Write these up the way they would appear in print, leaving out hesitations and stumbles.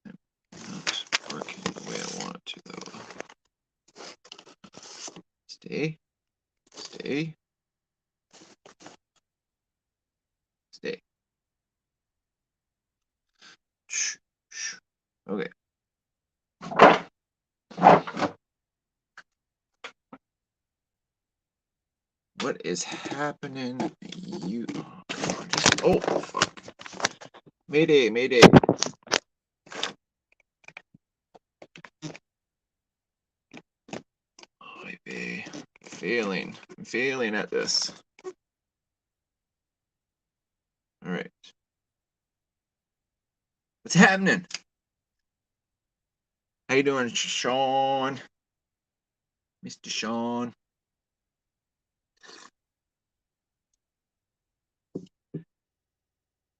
Not working the way I want it to, though. Stay. Stay. Stay. Shh. Shh. Okay. What is happening? You. Oh, come on. Just. Oh, fuck. Mayday, mayday. Oh, I'm failing at this. All right. What's happening? How you doing, Sean? Mr. Sean.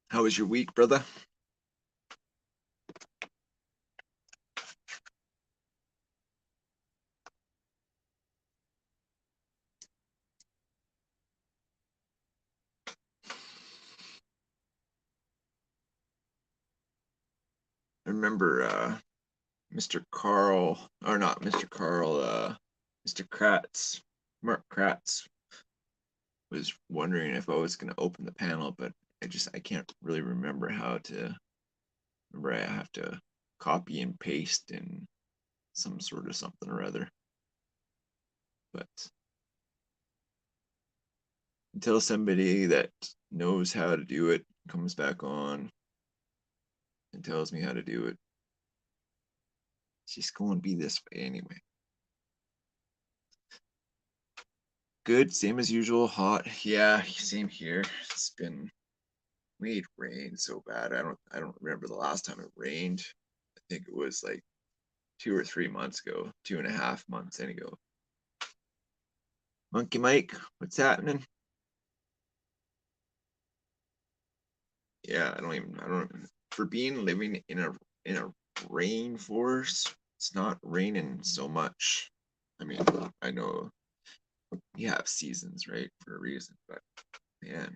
How was your week, brother? I remember Mr. Carl, or not Mr. Carl, Mr. Kratz, Mark Kratz was wondering if I was going to open the panel, but I can't really remember how to. Remember, I have to copy and paste in some sort of something or other. But until somebody that knows how to do it comes back on and tells me how to do it, it's just going to be this way anyway. Good, same as usual. Hot, yeah, same here. It's been made rain so bad. I don't remember the last time it rained. I think it was like 2 or 3 months ago, 2.5 months ago. Monkey Mike, what's happening? Yeah, I don't for being living in a rainforest, it's not raining so much. I mean, I know you have seasons, right, for a reason, but man,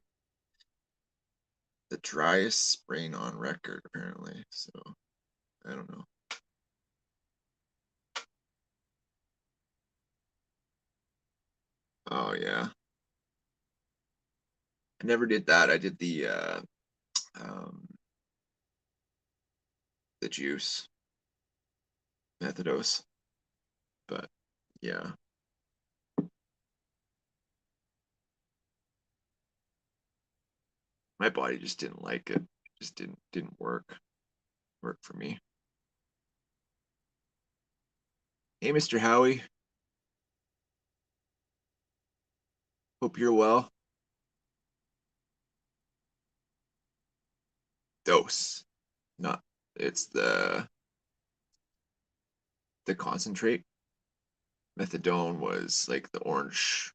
the driest spring on record apparently. So I don't know. Oh yeah, I never did that. I did um, the juice methadose, but yeah, my body just didn't like it. It just didn't work for me. Hey, Mr. Howie, hope you're well. Dose, not it's the concentrate. Methadone was like the orange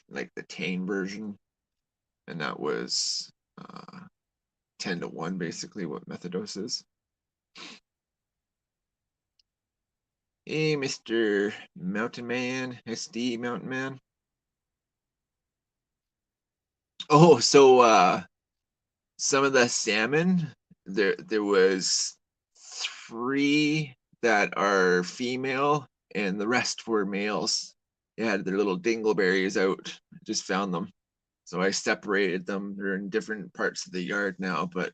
like the tane version, and that was 10 to 1 basically what methadose is. Hey, Mr. Mountain Man, SD Mountain Man. Oh, so some of the salmon, there was 3 that are female and the rest were males. They had their little dingleberries out. I just found them. So I separated them. They're in different parts of the yard now, but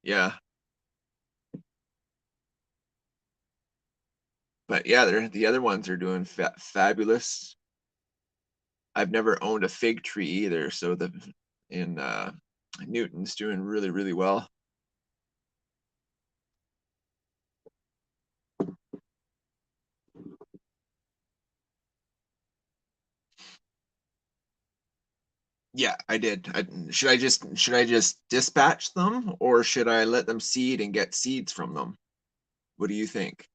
yeah. But yeah, they're the other ones are doing fabulous. I've never owned a fig tree either, so the in Newton's doing really, really well. Yeah, I did. Should I just dispatch them or should I let them seed and get seeds from them? What do you think?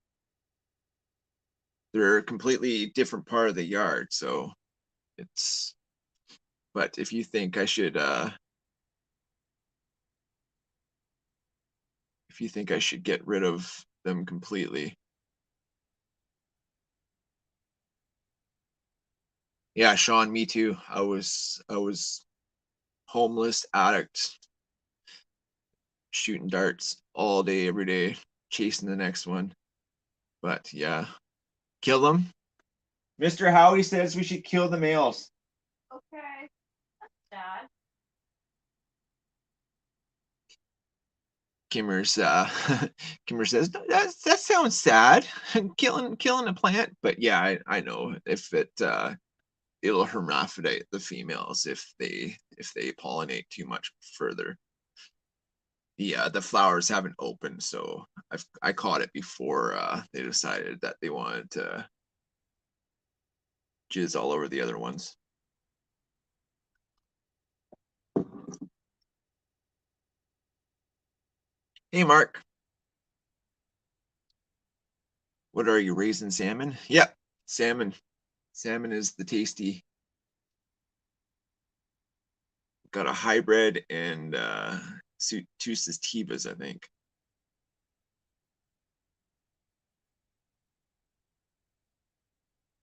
They're a completely different part of the yard, so it's but if you think I should if you think I should get rid of them completely. Yeah, Sean, me too. I was homeless addict shooting darts all day, every day, chasing the next one. But yeah, kill them. Mr. Howie says we should kill the males. Okay. That's sad. Kimmer's Kimmer says that sounds sad, killing a plant. But yeah, I know if it'll hermaphrodite the females if they pollinate too much further. The flowers haven't opened, so I caught it before they decided that they wanted to jizz all over the other ones. Hey Mark, what are you raising salmon? Yep, salmon. Salmon is the tasty. Got a hybrid and two sativas, I think.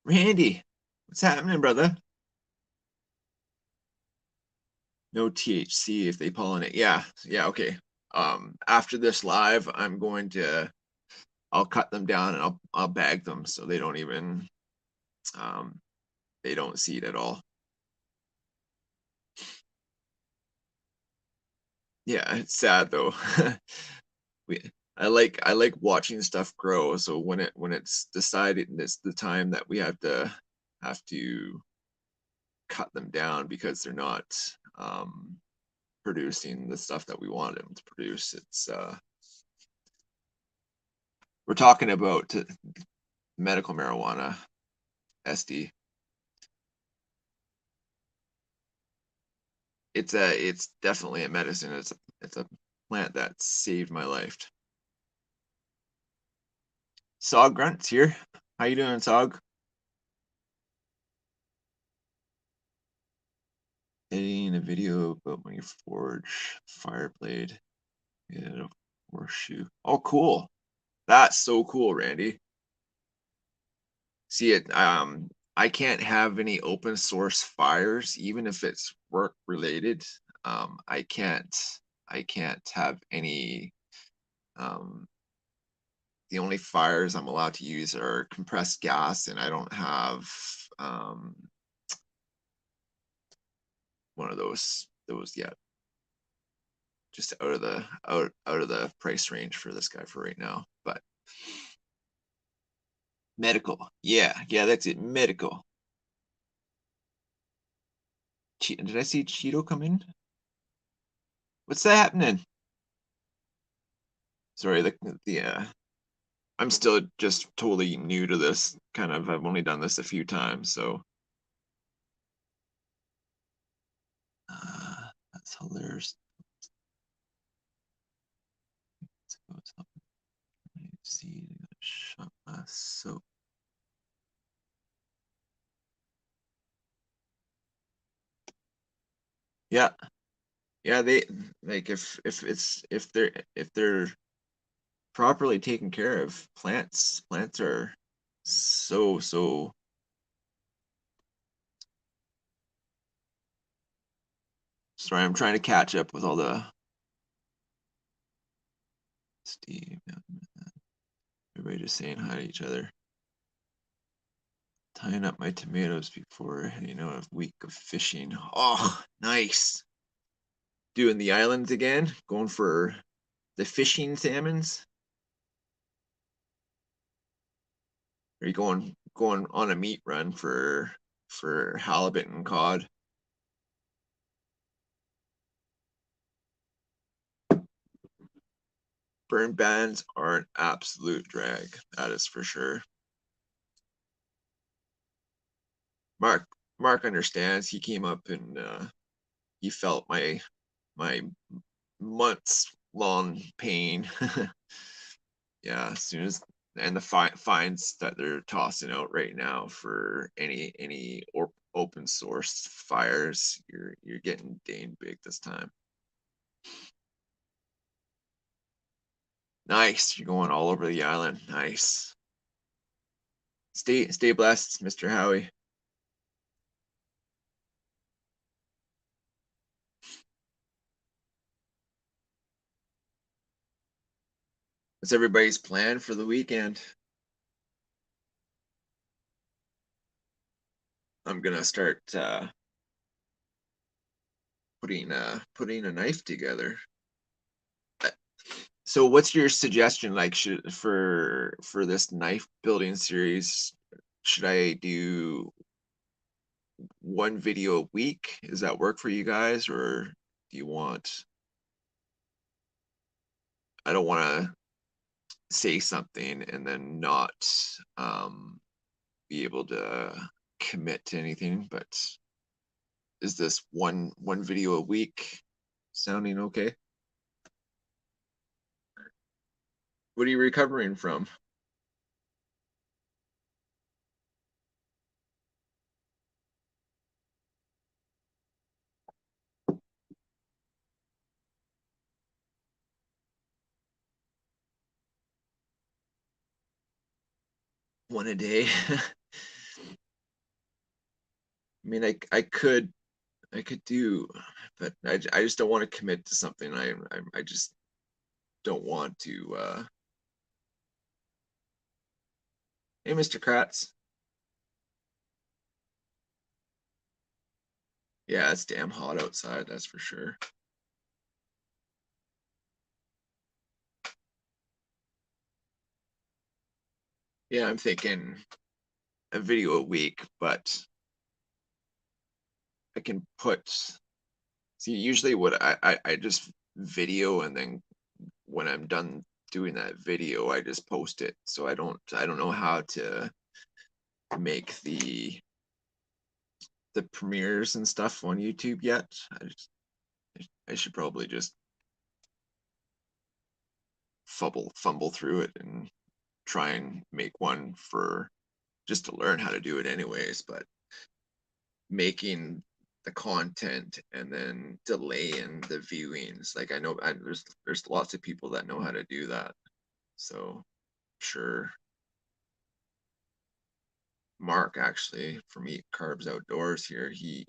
Randy, what's happening, brother? No THC if they pollinate. Yeah, okay. After this live, I'll cut them down and I'll bag them so they don't even they don't seed at all. Yeah, it's sad though. I like watching stuff grow. So when it's decided it's the time that we have to cut them down because they're not producing the stuff that we want them to produce. It's we're talking about medical marijuana, SD. It's definitely a medicine. It's a plant that saved my life. Sog Grunt's here. How you doing, Sog? Editing a video about my forge fire blade. Yeah, a horseshoe. Oh, cool. That's so cool, Randy. See it. I can't have any open source fires, even if it's work related. I can't have any. The only fires I'm allowed to use are compressed gas, and I don't have one of those yet. Just out of the price range for this guy for right now. But medical, yeah, that's it. Medical. Did I see Cheeto come in? What's that happening? Sorry, I'm still just totally new to this. Kind of, I've only done this a few times, so that's hilarious. See, shut my soap. Yeah, they like if they're properly taken care of, plants are so. Sorry, I'm trying to catch up with all the Steve. Everybody just saying hi to each other. Tying up my tomatoes before a week of fishing. Oh, nice. Doing the islands again, going for the fishing salmons. Are you going on a meat run for halibut and cod? Burn bans are an absolute drag. That is for sure. Mark Mark understands. He came up and he felt my months long pain. Yeah, as soon as and the fines that they're tossing out right now for any or open source fires, you're getting dang big this time. Nice, you're going all over the island. Nice. Stay blessed, Mr. Howie. What's everybody's plan for the weekend? I'm gonna start putting a knife together. Uh, So what's your suggestion like should for this knife building series? Should I do one video a week? Does that work for you guys, or do you want, I don't want to say something and then not um be able to commit to anything, but is this one video a week sounding okay? What are you recovering from? One a day? I mean, I could do, but I just don't want to commit to something. I just don't want to. Hey, Mr. Kratz. Yeah, it's damn hot outside. That's for sure. Yeah, I'm thinking a video a week, but I can put. See, usually what I just video, and then when I'm done doing that video, I just post it. So I don't know how to make the premieres and stuff on YouTube yet. I should probably just fumble through it and try and make one for just to learn how to do it anyways, but making the content and then delaying the viewings, like there's lots of people that know how to do that. So sure, Mark actually from Eat Carbs Outdoors here, he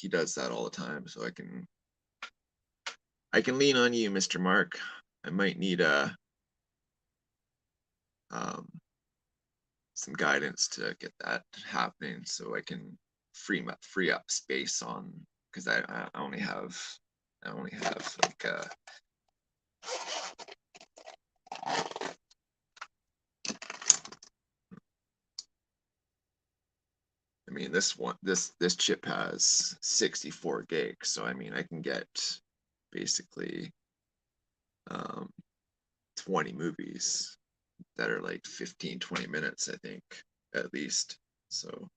does that all the time. So I can lean on you, Mr. Mark. I might need a um, some guidance to get that happening so I can free up space on, because I only have like I mean this chip has 64 gigs, so I mean I can get basically um 20 movies that are like 15-20 minutes, I think, at least. So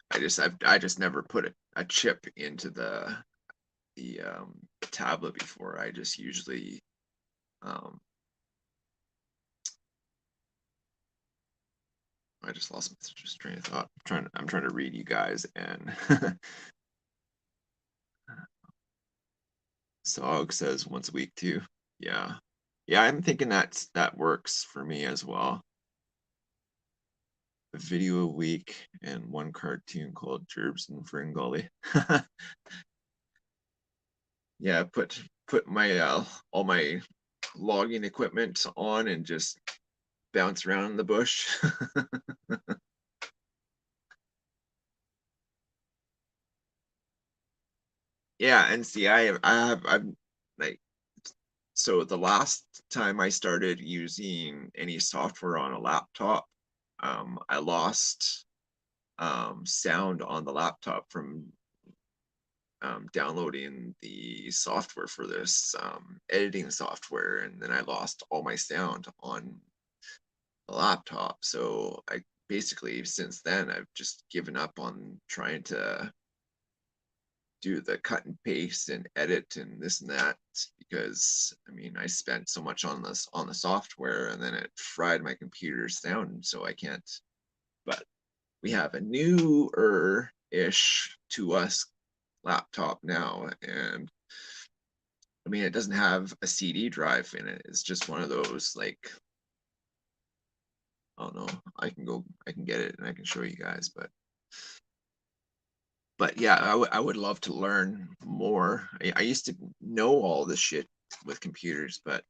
I just never put a chip into the tablet before. I just usually um I just lost my train of thought. I'm trying to read you guys, and Sog says once a week too. Yeah. Yeah, I'm thinking that works for me as well. A video a week and one cartoon called Gerbs and Fringolly. Yeah, put my all my logging equipment on and just bounce around in the bush. Yeah, and see, I've like, so the last time I started using any software on a laptop, I lost sound on the laptop from downloading the software for this editing software, and then I lost all my sound on the laptop. So I basically since then I've just given up on trying to do the cut and paste and edit and this and that, because I mean I spent so much on the software, and then it fried my computer's sound, so I can't. But we have a newer ish to us laptop now, and I mean it doesn't have a CD drive in it. It's just one of those like, I don't know. I can get it and I can show you guys, but yeah, I would love to learn more. I used to know all this shit with computers, but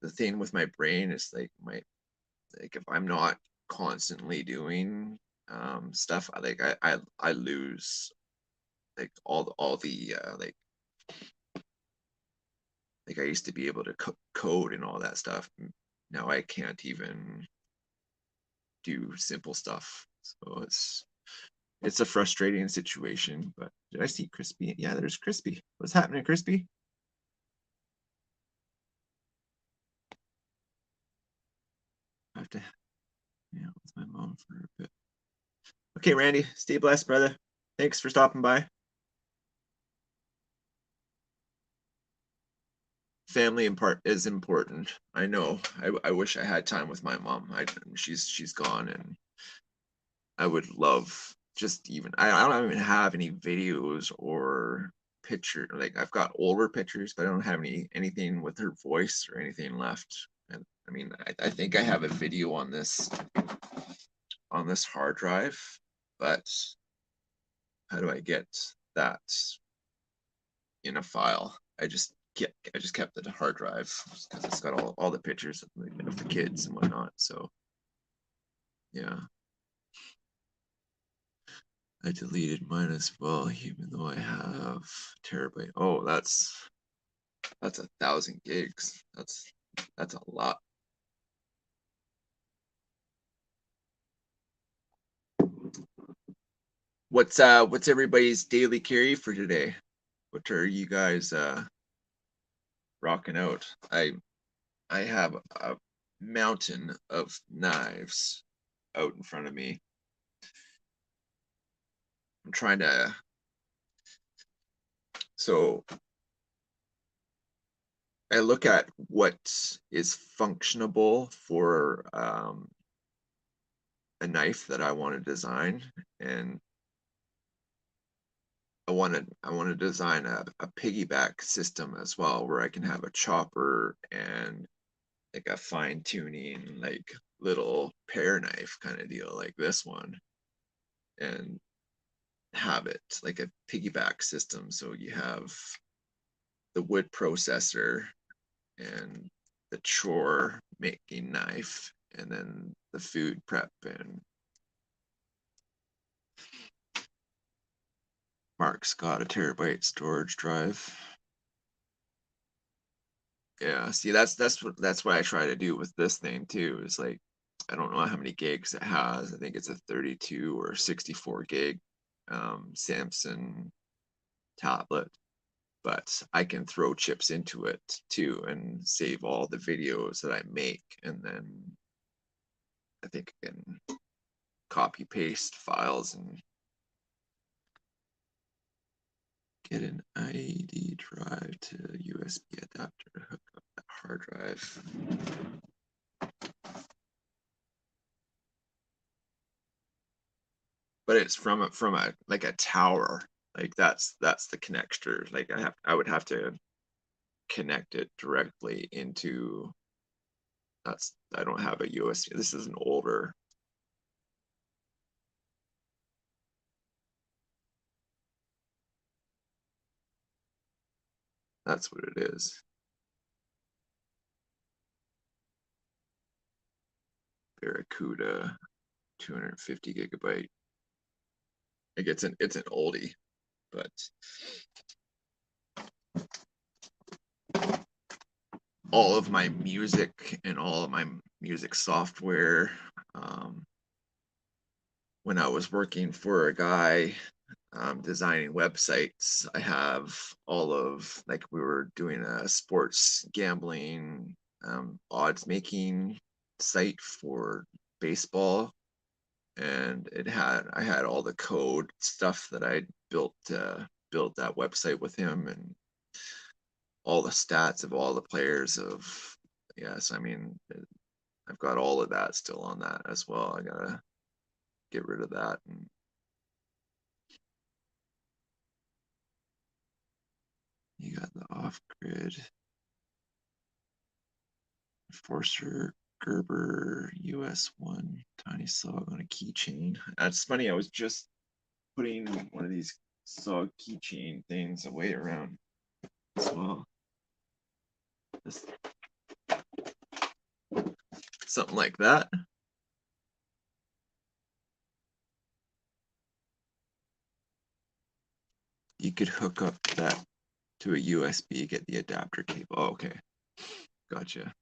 the thing with my brain is like if I'm not constantly doing stuff, I lose like all the like I used to be able to code and all that stuff. Now I can't even do simple stuff. So it's a frustrating situation. But did I see Crispy? Yeah, there's Crispy. What's happening, Crispy? I have to hang out with my mom for a bit. Okay, Randy, stay blessed, brother. Thanks for stopping by. Family in part is important. I know. I wish I had time with my mom. She's gone, and I would love just even I don't even have any videos or picture. Like I've got older pictures, but I don't have anything with her voice or anything left. And I mean, I think I have a video on this hard drive, but how do I get that in a file? I just kept the hard drive because it's got all the pictures of the kids and whatnot. So yeah, I deleted mine as well, even though I have terabyte. Oh, that's 1,000 gigs. That's a lot. What's everybody's daily carry for today? What are you guys rocking out? I have a mountain of knives out in front of me. I'm trying to so I look at what is functionable for a knife that I want to design, and I want to design a piggyback system as well, where I can have a chopper and like a fine tuning, like little pear knife kind of deal, like this one, and have it like a piggyback system. So you have the wood processor and the chore making knife, and then the food prep. And Mark's got a terabyte storage drive. Yeah, see, that's what I try to do with this thing too. Is like I don't know how many gigs it has. I think it's a 32 or 64 gig Samsung tablet, but I can throw chips into it too and save all the videos that I make, and then I think I can copy paste files and get an ID drive to USB adapter to hook up that hard drive. But it's from a like a tower. Like that's the connector. Like I would have to connect it directly into that's I don't have a USB. This is an older. That's what it is. Barracuda 250 gigabyte. Like it's an oldie, but all of my music and all of my music software. Um, when I was working for a guy designing websites, I have all of like we were doing a sports gambling odds making site for baseball, and I had all the code stuff that I built that website with him, and all the stats of all the players of yes, I mean I've got all of that still on that as well. I gotta get rid of that. And you got the off grid Enforcer Gerber US1 tiny sog on a keychain. That's funny. I was just putting one of these sog keychain things away around as well. This something like that. You could hook up that to a USB, get the adapter cable. Oh, okay, gotcha.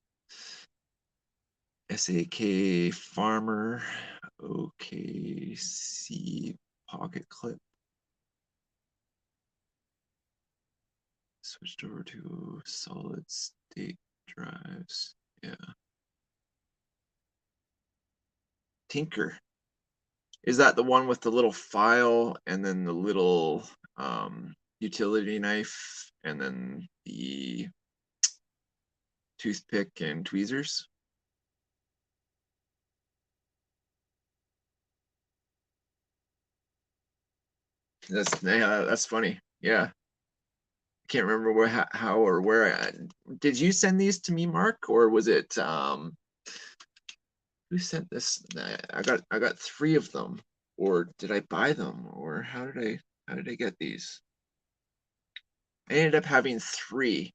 SAK Farmer, OKC Pocket Clip. Switched over to solid state drives. Yeah. Tinker. Is that the one with the little file and then the little utility knife and then the toothpick and tweezers? That's funny. Yeah. I can't remember where, how or where. Did you send these to me, Mark, or was it who sent this? I got 3 of them, or did I buy them, or how did I get these? I ended up having 3.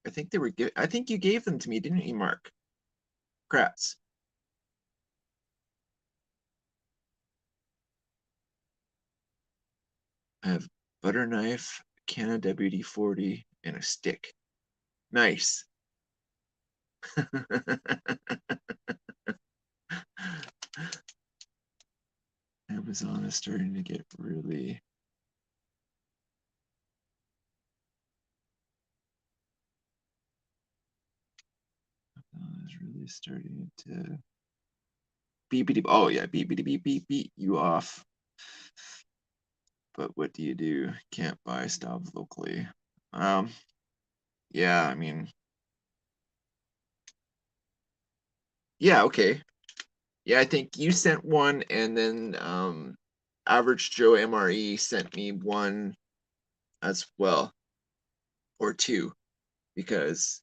I think they were I think you gave them to me, didn't you, Mark? Kratz. I have butter knife, Canon WD-40, and a stick. Nice. Amazon is starting to get really. Is really starting to beep beep. Oh yeah, beep beep beep beep beep you off. But what do you do? Can't buy stuff locally. Um, yeah, I mean, yeah, okay. Yeah, I think you sent one, and then Average Joe MRE sent me one as well, or 2, because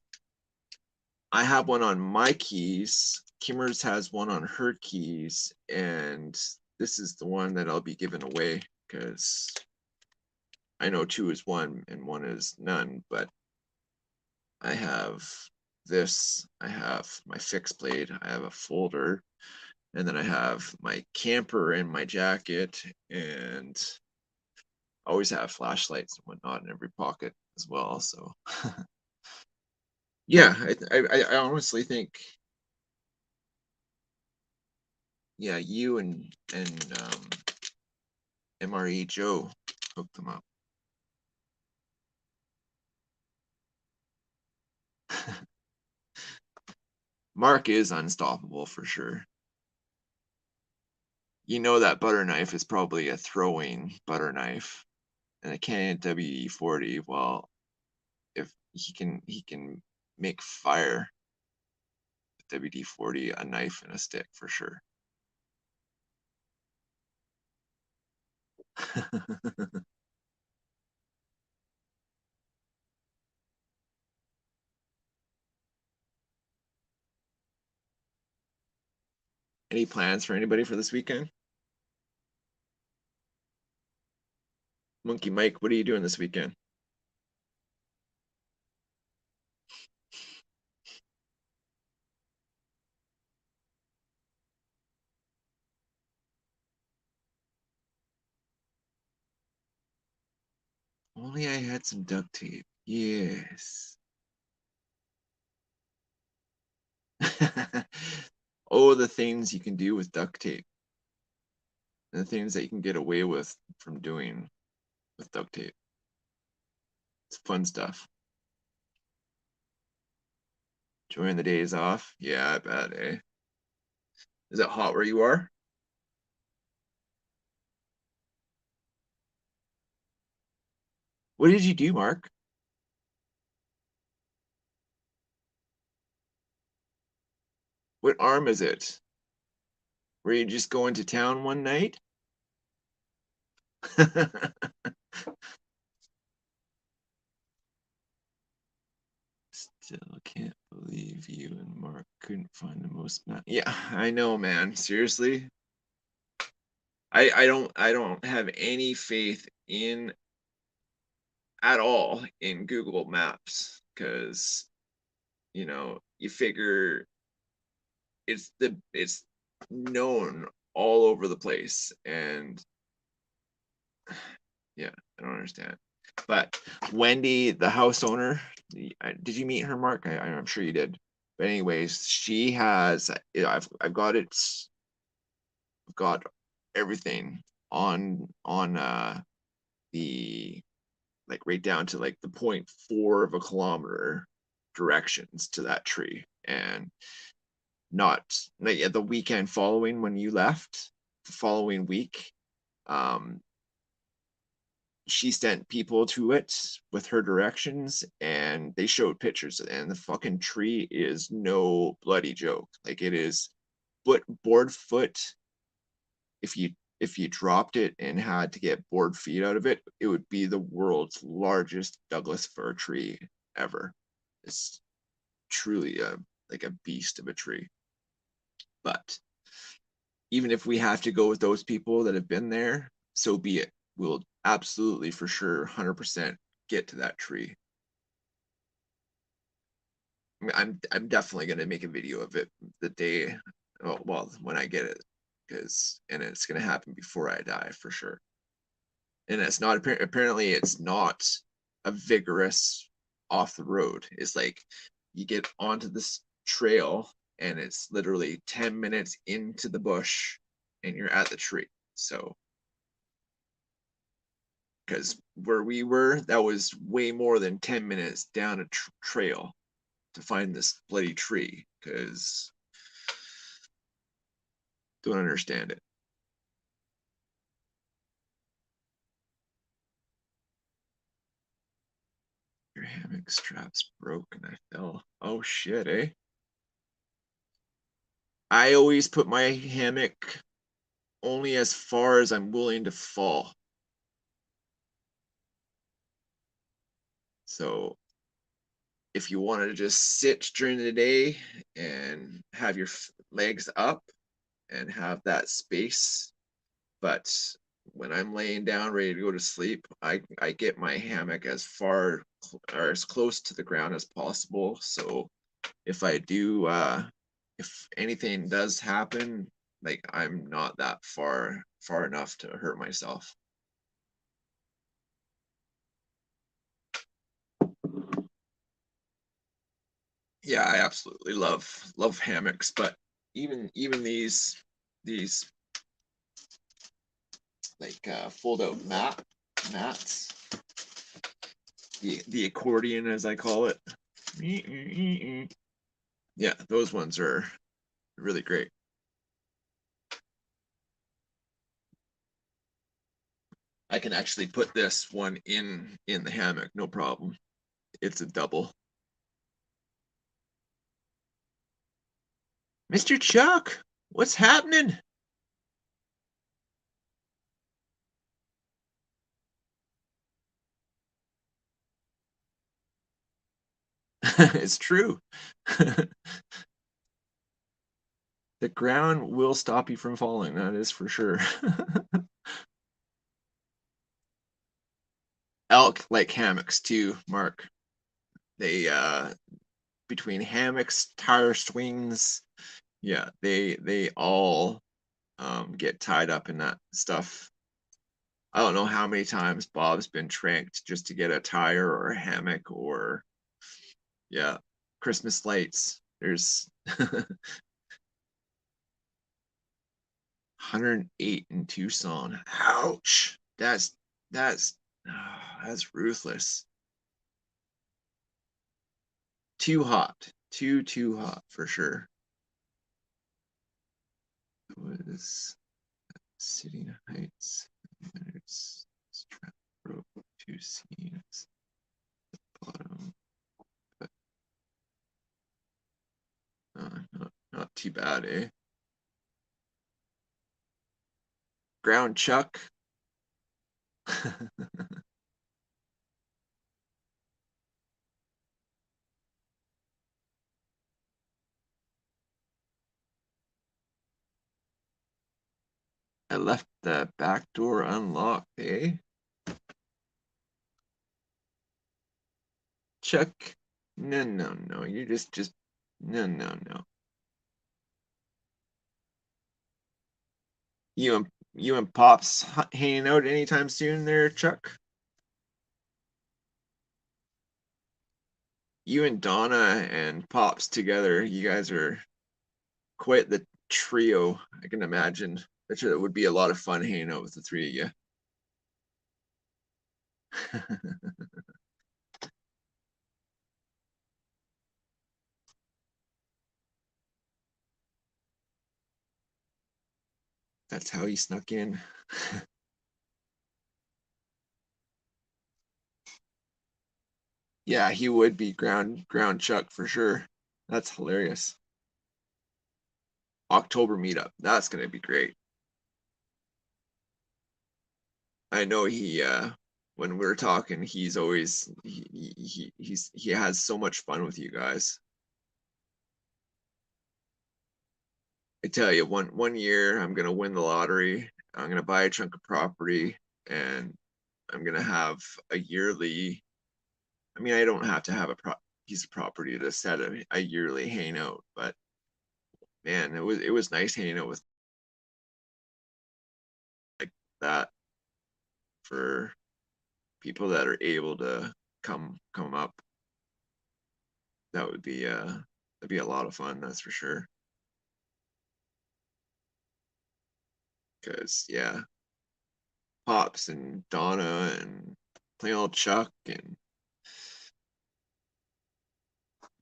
I have one on my keys. Kimmers has one on her keys, and this is the one that I'll be giving away because I know 2 is 1 and 1 is none, but I have this, I have my fixed blade, I have a folder, and then I have my camper in my jacket, and I always have flashlights and whatnot in every pocket as well. So yeah, I honestly think, yeah, you and MRE Joe hooked them up. Mark is unstoppable for sure. You know that butter knife is probably a throwing butter knife, and a Canon WE-40. Well, if he can make fire with WD-40, a knife and a stick for sure. Any plans for anybody for this weekend? Monkey Mike, what are you doing this weekend? Only I had some duct tape. Yes. Oh, the things you can do with duct tape. And the things that you can get away with from doing with duct tape. It's fun stuff. Enjoying the days off? Yeah, I bet, eh? Is it hot where you are? What did you do, Mark? What arm is it? Were you just going to town one night? Still can't believe you and Mark couldn't find the most. Yeah, I know, man. Seriously, I don't have any faith in at all in Google Maps because you figure it's known all over the place, and yeah, I don't understand. But Wendy, the house owner, did you meet her, Mark? I'm sure you did. But anyways, she has. I've got it. I've got everything on the like right down to like the 0.4 of a kilometer directions to that tree, and not like the weekend following when you left, the following week, um, she sent people to it with her directions, and they showed pictures, and the fucking tree is no bloody joke. Like it is board foot. If you dropped it and had to get board feet out of it, it would be the world's largest Douglas fir tree ever. It's truly a like a beast of a tree. But even if we have to go with those people that have been there, so be it. We'll absolutely for sure 100% get to that tree. I mean, I'm definitely going to make a video of it the day, well, when I get it, because and it's going to happen before I die for sure. And it's not apparently it's not a vigorous off the road. It's like you get onto this trail and it's literally 10 minutes into the bush and you're at the tree. So because where we were, that was way more than 10 minutes down a trail to find this bloody tree, because don't understand it. Your hammock strap's broke and I fell. Oh shit, eh? I always put my hammock only as far as I'm willing to fall. So if you want to just sit during the day and have your legs up and have that space, but when I'm laying down ready to go to sleep, I get my hammock as far or as close to the ground as possible. So if I do, if anything does happen, like I'm not that far enough to hurt myself. Yeah, I absolutely love hammocks, but even these like fold out mats, the accordion as I call it. Yeah, those ones are really great. I can actually put this one in the hammock, no problem. It's a double. Mr. Chuck, what's happening? It's true. The ground will stop you from falling, that is for sure. Elk like hammocks too, Mark. They between hammocks, tire swings, yeah, they all get tied up in that stuff. I don't know how many times Bob's been tranked just to get a tire or a hammock or yeah, Christmas lights. There's 108 in Tucson. Ouch. That's that's ruthless. Too hot. Too hot for sure. It was Sitting Heights. There's strap rope, two scenes, bottom, but not too bad, eh? Ground chuck. I left the back door unlocked, eh? Chuck. No, no, no. You're just no, no, no. You and Pops hanging out anytime soon there, Chuck? You and Donna and Pops together, you guys are quite the trio. I can imagine. That would be a lot of fun hanging out with the three of you. That's how he snuck in. Yeah, he would be ground Chuck for sure. That's hilarious. October meetup. That's gonna be great. I know he when we're talking, he's always he has so much fun with you guys. I tell you, one year I'm gonna win the lottery. I'm gonna buy a chunk of property, and I'm gonna have a yearly. I mean, I don't have to have a piece of property to set a yearly hangout, but man, it was nice hanging out with like that for people that are able to come up. That would be that'd be a lot of fun, that's for sure. Because yeah, Pops and Donna and plain old Chuck and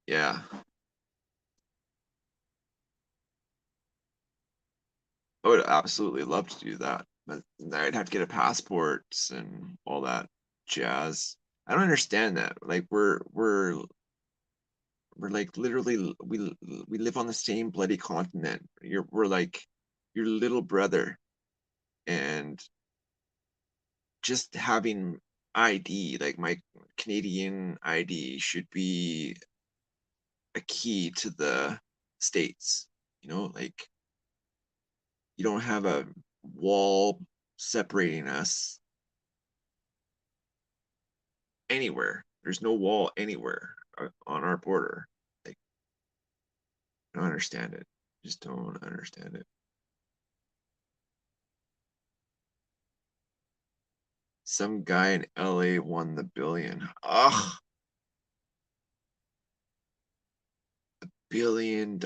yeah, I would absolutely love to do that, but I'd have to get a passport and all that jazz. I don't understand that. Like we're like literally we live on the same bloody continent. We're like your little brother, and just having ID, like my Canadian ID, should be a key to the states. Like you don't have a wall separating us anywhere. There's no wall anywhere on our border. Like, I don't understand it. Just don't understand it. Some guy in LA won the billion. Ugh, $1 billion.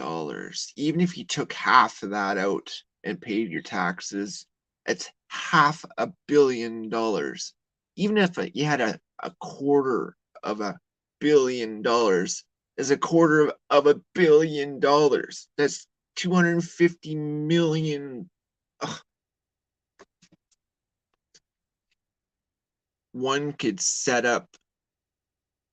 Even if you took half of that out and paid your taxes, it's $500 million. Even if you had a quarter of $1 billion, is a quarter of $1 billion. That's 250 million. Ugh, one could set up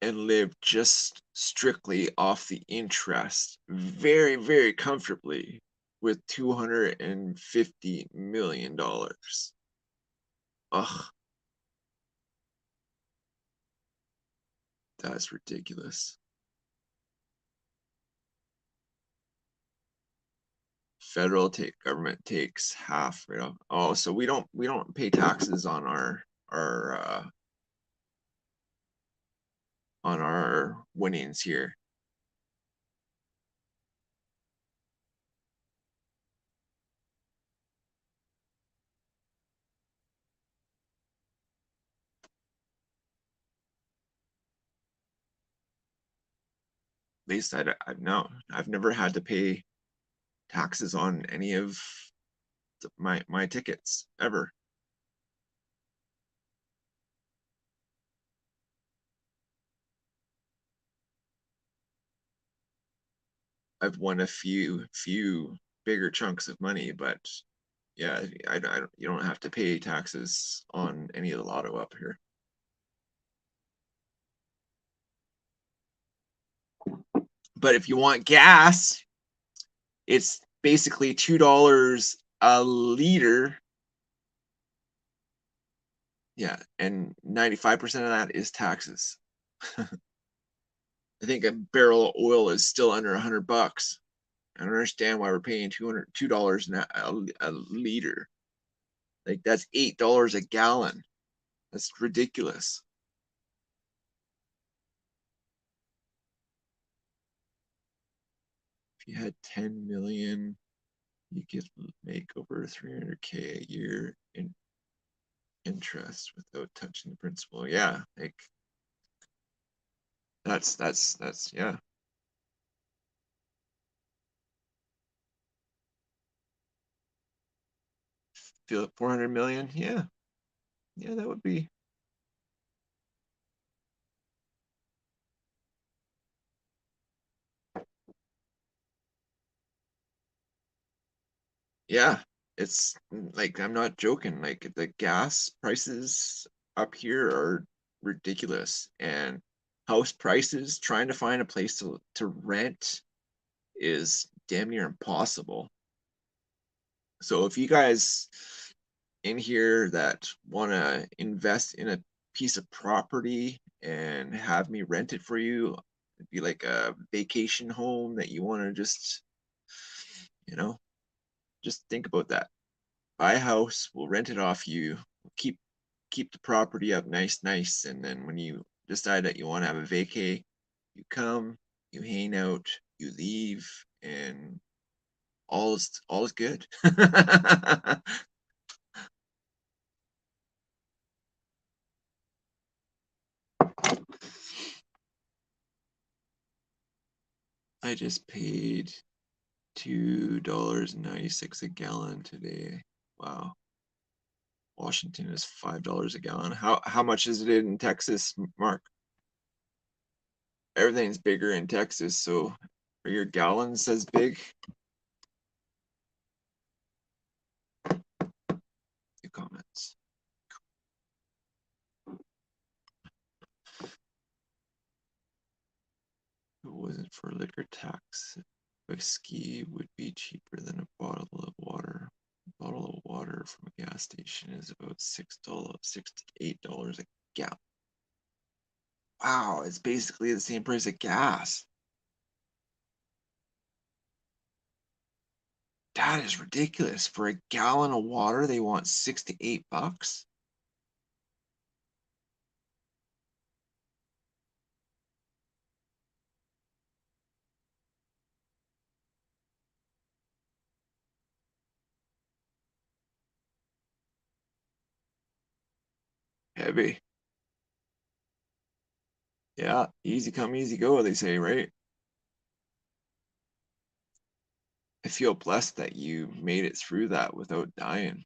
and live just strictly off the interest very, very comfortably with $250 million. Ugh, that's ridiculous. Federal take government takes half right off. Oh, so we don't pay taxes on our winnings here. At least I've no, I've never had to pay taxes on any of my tickets ever. I've won a few bigger chunks of money, but yeah, you don't have to pay taxes on any of the lotto up here. But if you want gas, it's basically $2 a liter. Yeah, and 95% of that is taxes. I think a barrel of oil is still under $100. I don't understand why we're paying $2 a liter. Like that's $8 a gallon. That's ridiculous. If you had 10 million, you could make over 300K a year in interest without touching the principal. Yeah, like that's yeah. Feel it 400 million. Yeah, yeah, that would be. Yeah, it's like I'm not joking. Like the gas prices up here are ridiculous, and house prices, trying to find a place to rent is damn near impossible. So if you guys in here that want to invest in a piece of property and have me rent it for you, it'd be like a vacation home that you want to just, you know, just think about that. Buy a house, we'll rent it off you, we'll keep the property up nice, and then when you decide that you want to have a vacay, you come, you hang out, you leave, and all is good. I just paid $2.96 a gallon today. Wow. Washington is $5 a gallon. How much is it in Texas, Mark? Everything's bigger in Texas, so are your gallons as big? Your comments. If it wasn't for liquor tax, whiskey would be cheaper than a bottle of water. A bottle of water from a gas station is about $6, $6 to $8 a gallon. Wow, it's basically the same price of gas. That is ridiculous. For a gallon of water, they want $6 to $8. Heavy. Yeah, easy come, easy go, they say, right? I feel blessed that you made it through that without dying.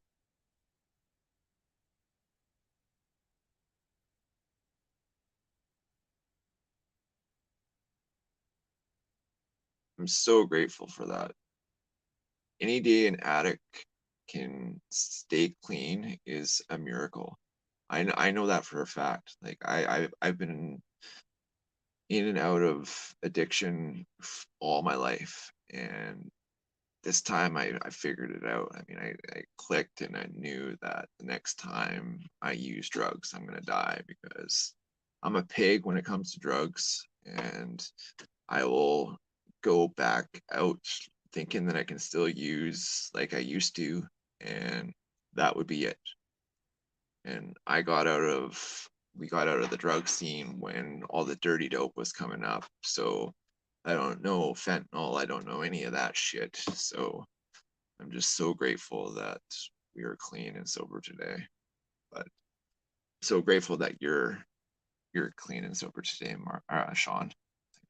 I'm so grateful for that. Any day an addict can stay clean is a miracle. I know that for a fact. Like I've been in and out of addiction all my life, and this time I figured it out. I mean, I clicked and I knew that the next time I use drugs, I'm gonna die because I'm a pig when it comes to drugs, and I will go back out thinking that I can still use like I used to, and that would be it. And we got out of the drug scene when all the dirty dope was coming up. So I don't know fentanyl, I don't know any of that shit. So I'm just so grateful that we are clean and sober today. But so grateful that you're clean and sober today, Sean.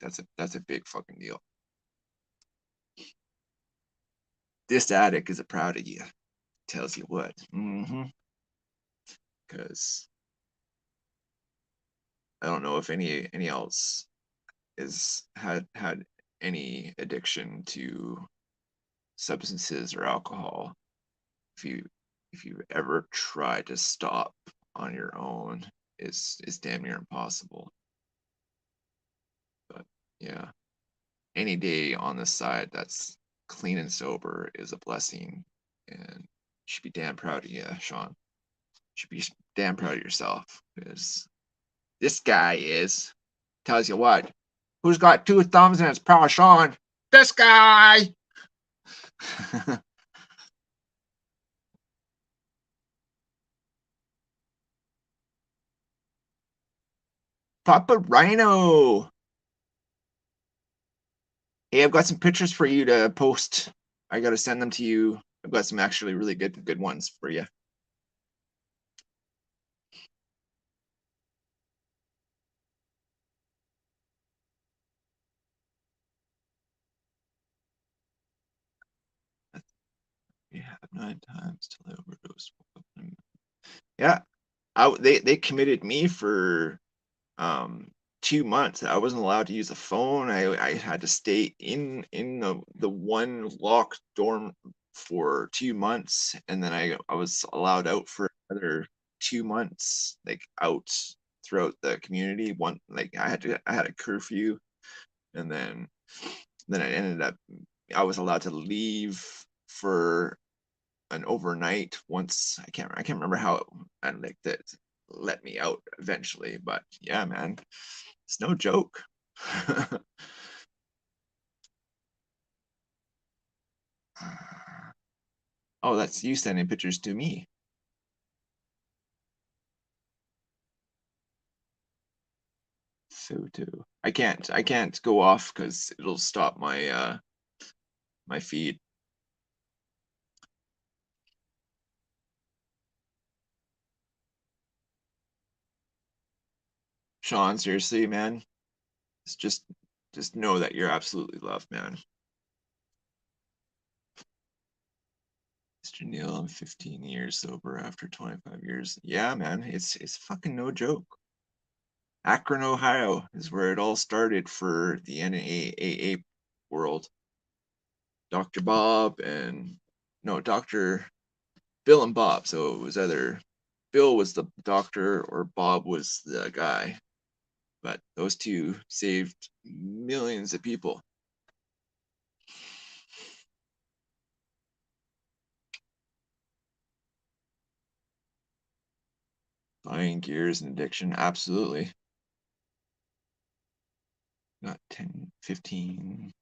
That's a big fucking deal. This addict is proud of you. Tells you what. Because I don't know if any else is had any addiction to substances or alcohol. If you ever try to stop on your own, is damn near impossible. But yeah, any day on this side that's clean and sober is a blessing, and you should be damn proud of you, Sean. You should be damn proud of yourself because this guy is. Tells you what, who's got two thumbs and it's proud Sean? This guy. Papa Rhino. Hey, I've got some pictures for you to post. I got to send them to you. I've got some actually really good ones for you. We have 9 times till I overdosed. Yeah, they committed me for um 2 months. I wasn't allowed to use a phone. I had to stay in the one locked dorm for 2 months, and then I was allowed out for another 2 months, like out throughout the community. One like I had a curfew, and then I ended up I was allowed to leave for an overnight once. I can't remember how I like that let me out eventually, but yeah, man, it's no joke. Oh, that's you sending pictures to me. Photo. I can't go off because it'll stop my feed. Sean, seriously, man, it's just know that you're absolutely loved, man. Mr. Neil, I'm 15 years sober after 25 years. Yeah, man, it's fucking no joke. Akron, Ohio is where it all started for the NAAA world. Dr. Bob and no, Dr. Bill and Bob. So it was either Bill was the doctor or Bob was the guy. But those two saved millions of people. Buying gears and addiction, absolutely. Got 10, $15,000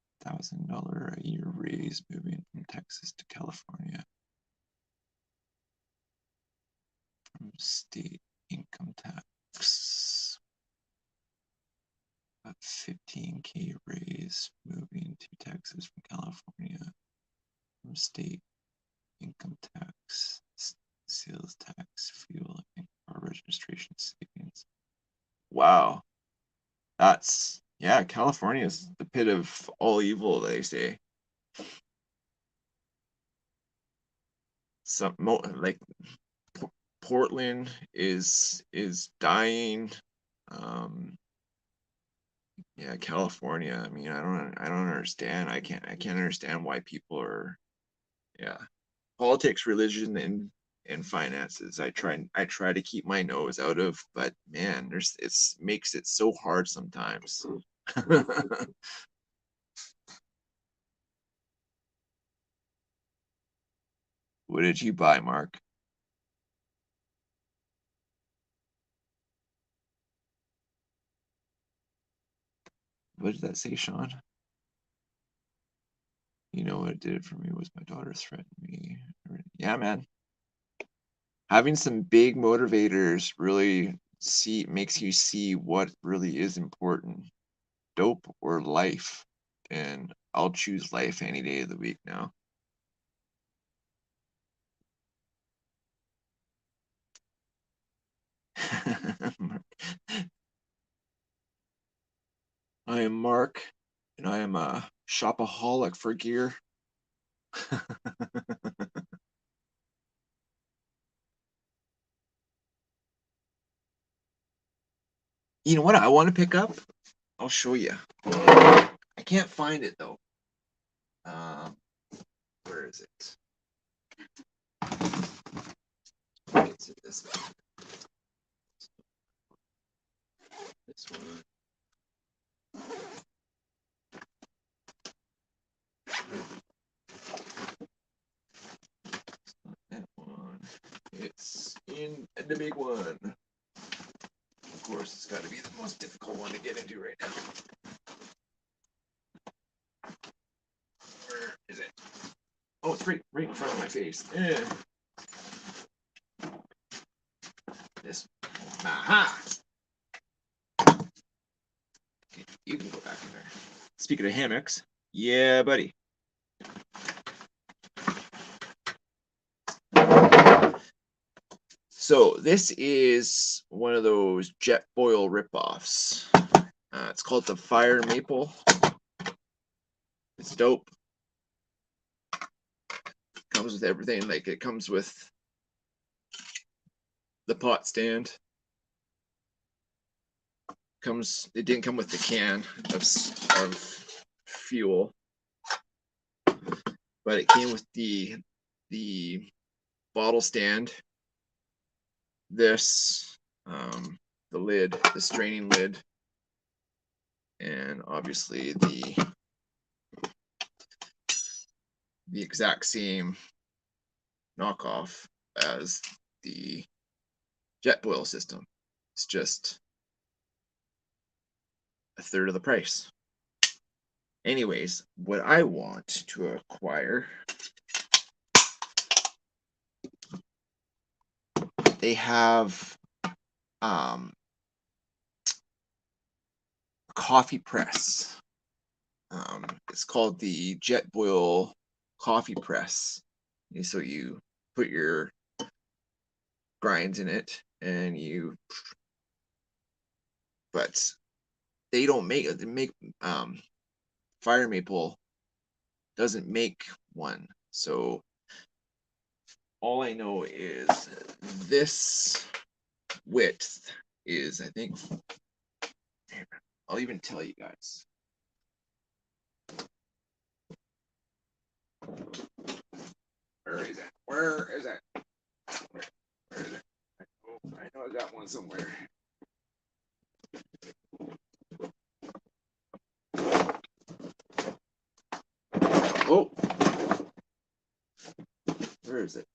a year raise moving from Texas to California. From state income tax. Got 15K raise moving to Texas from California. From state income tax, sales tax, fuel, and car registration savings. Wow. That's, yeah, California is the pit of all evil, they say. Some like Portland is dying. Um, yeah, California. I mean, I don't understand. I can't understand why people are, yeah, politics, religion, and finances. I try to keep my nose out of, but man, there's it's makes it so hard sometimes. What did you buy, Mark? What did that say, Sean? You know what it did for me was my daughter threatened me. Yeah, man. Having some big motivators really see makes you see what really is important, dope or life. And I'll choose life any day of the week now. I am Mark, and I am a shopaholic for gear. You know what I want to pick up? I'll show you. I can't find it though. Um, where is it? It's this one. That one. It's in the big one. Of course, it's got to be the most difficult one to get into right now. Where is it? Oh, it's right in front of my face. This. Aha! Okay, you can go back in there. Speaking of hammocks, yeah, buddy. So this is one of those jet boil ripoffs. It's called the Fire Maple. It's dope. Comes with everything. Like it comes with the pot stand. It didn't come with the can of fuel, but it came with the bottle stand. This the lid, the straining lid, and obviously the exact same knockoff as the jet boil system. It's just a third of the price. Anyways, what I want to acquire, they have a coffee press. It's called the Jet Boil Coffee Press. So you put your grinds in it, but they don't make Fire Maple doesn't make one. So all I know is this width is, I think, I'll even tell you guys. Where is it? Where is it? Where is it? Oh, I know I got one somewhere. Oh, where is it?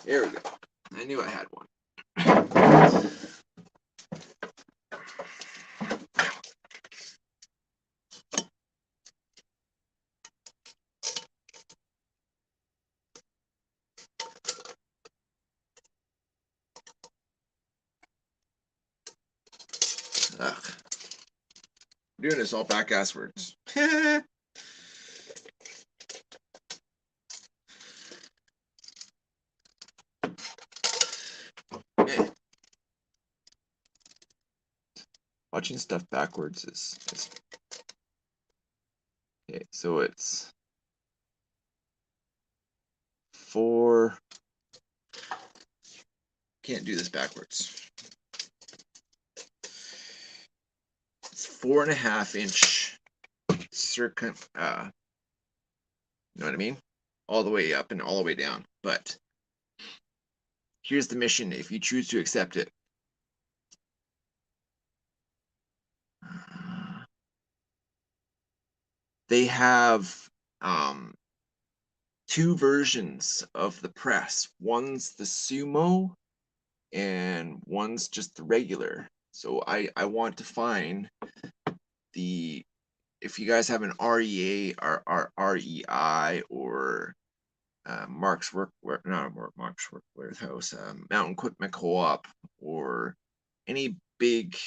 There we go. I knew I had one. Ugh. I'm doing this all back asswards. Watching stuff backwards is okay. So it's 4. Can't do this backwards. It's 4.5-inch circum. You know what I mean? All the way up and all the way down. But here's the mission if you choose to accept it. They have 2 versions of the press. One's the sumo and one's just the regular. So I want to find if you guys have an REA or REI or Mark's Warehouse, Mountain Equipment Co-op, or any big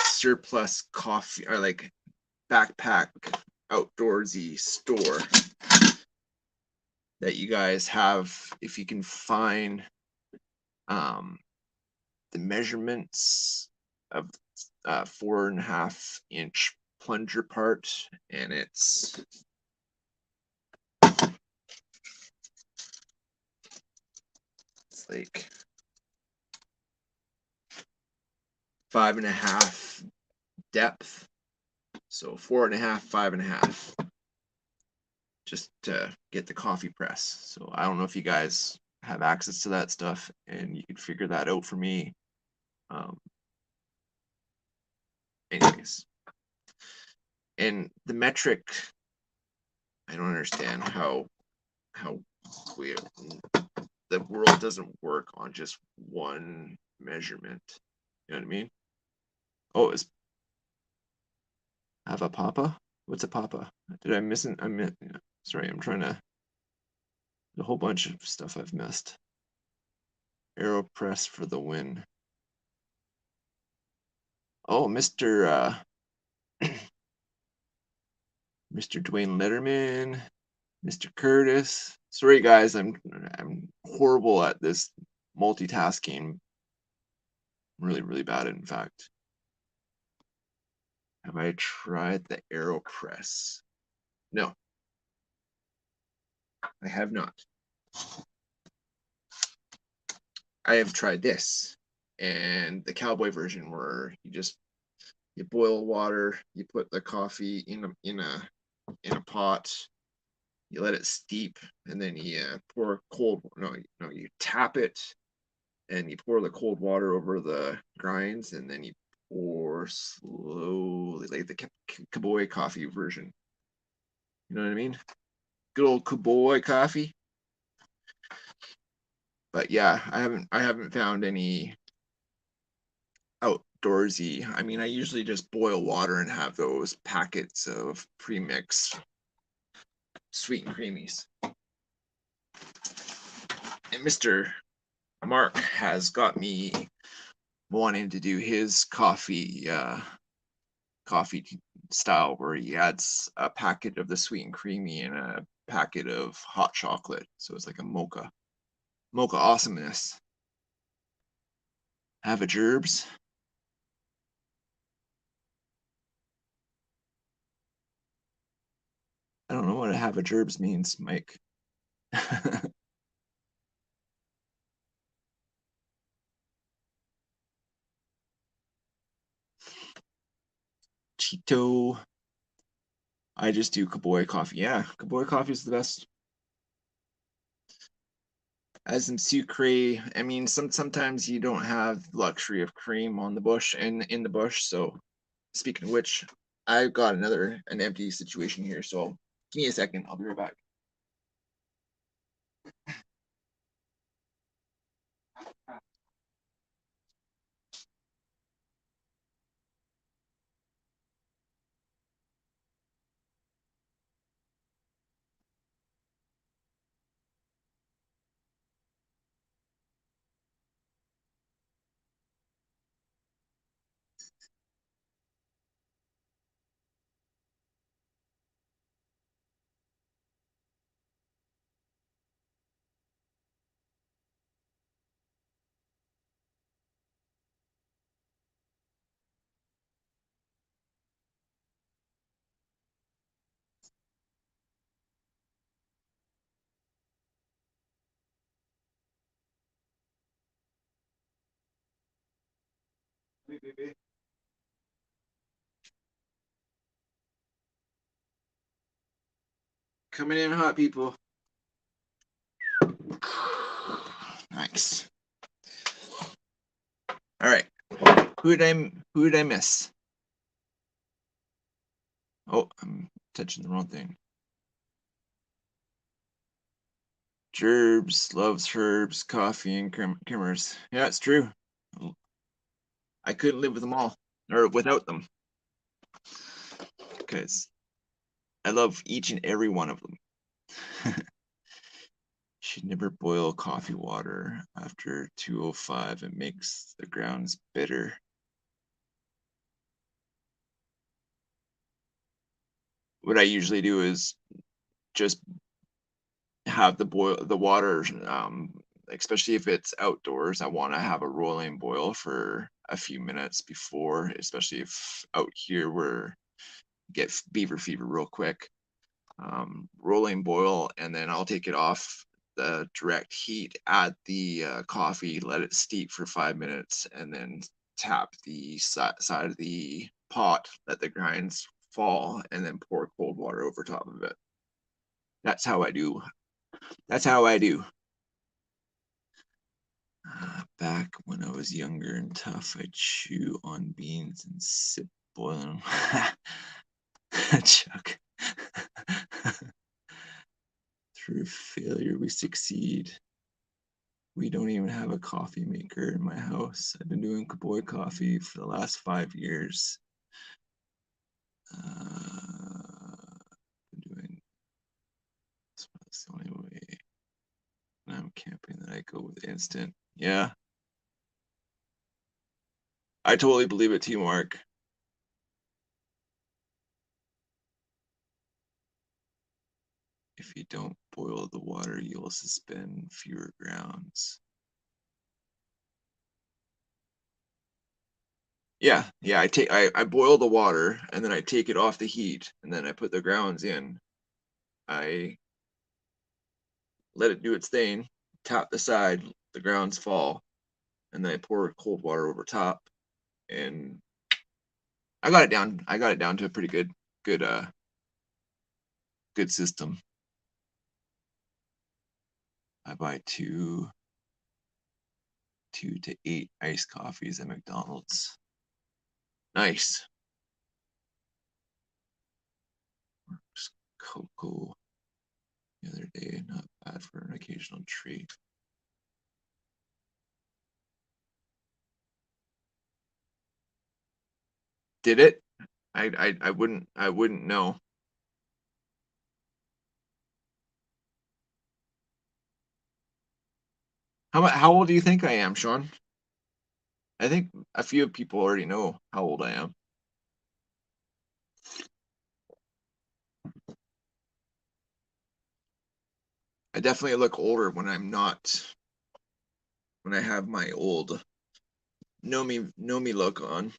surplus coffee or like backpack outdoorsy store that you guys have, if you can find the measurements of 4.5-inch plunger part, and it's like 5.5 depth, so 4.5, 5.5, just to get the coffee press. So I don't know if you guys have access to that stuff and you could figure that out for me. Anyways, and the metric, I don't understand how we, the world doesn't work on just one measurement. You know what I mean? Oh, is have a papa? What's a papa? Did I miss it? Sorry, I'm trying to. A whole bunch of stuff I've missed. AeroPress for the win. Oh, Mr. Mr. Dwayne Letterman, Mr. Curtis. Sorry guys, I'm horrible at this multitasking. Really, really bad, in fact. Have I tried the AeroPress? No, I have not. I have tried this and the cowboy version where you boil water, you put the coffee in a pot, you let it steep, and then you pour cold. No, you tap it and you pour the cold water over the grinds, and then you pour slowly, like the cowboy coffee version. You know what I mean? Good old cowboy coffee. But yeah, I haven't found any outdoorsy. I mean, I usually just boil water and have those packets of pre-mixed sweet and creamies. And Mr. Mark has got me wanting to do his coffee style where he adds a packet of the sweet and creamy and a packet of hot chocolate. So it's like a mocha awesomeness. Have a gerbs. I don't know what a have a gerbs means, Mike. Cheeto. I just do Kaboy coffee. Yeah, Kaboy coffee is the best. As in sucre, I mean, sometimes you don't have luxury of cream on the bush and in the bush. So, speaking of which, I've got an empty situation here. So, give me a second. I'll be right back. Coming in hot, people. Nice. All right. Who did I miss? Oh, I'm touching the wrong thing. Gerbs loves herbs, coffee, and crimmers. Yeah, it's true. I couldn't live with them all or without them because I love each and every one of them. Should never boil coffee water after 2:05. It makes the grounds bitter. What I usually do is just have the water, especially if it's outdoors. I want to have a rolling boil for a few minutes before, especially if out here we're get beaver fever real quick. Rolling boil, and then I'll take it off the direct heat, add the coffee, let it steep for 5 minutes, and then tap the side of the pot, let the grinds fall, and then pour cold water over top of it. That's how I do. That's how I do. Back when I was younger and tough, I'd chew on beans and sip boiling them. Chuck. Through failure, we succeed. We don't even have a coffee maker in my house. I've been doing Kaboy coffee for the last 5 years. Been doing that's the only way. When I'm camping that I go with instant. Yeah, I totally believe it too, Mark. If you don't boil the water, you will suspend fewer grounds. Yeah, I boil the water and then I take it off the heat and then I put the grounds in. I let it do its thing, tap the side, the grounds fall, and then I pour cold water over top, and I got it down. I got it down to a pretty good system. I buy two to 8 iced coffees at McDonald's. Nice. Cocoa the other day, not bad for an occasional treat. Did it? I wouldn't know. How old do you think I am, Sean? I think a few people already know how old I am. I definitely look older when I'm not when I have my old know me look on.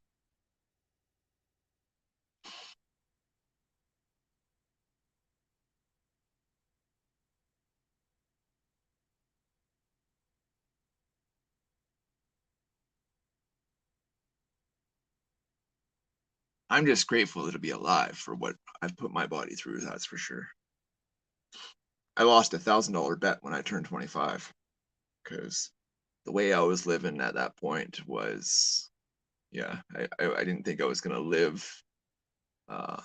I'm just grateful to be alive for what I've put my body through, that's for sure. I lost $1,000 bet when I turned 25 because the way I was living at that point was, yeah, I didn't think I was gonna uh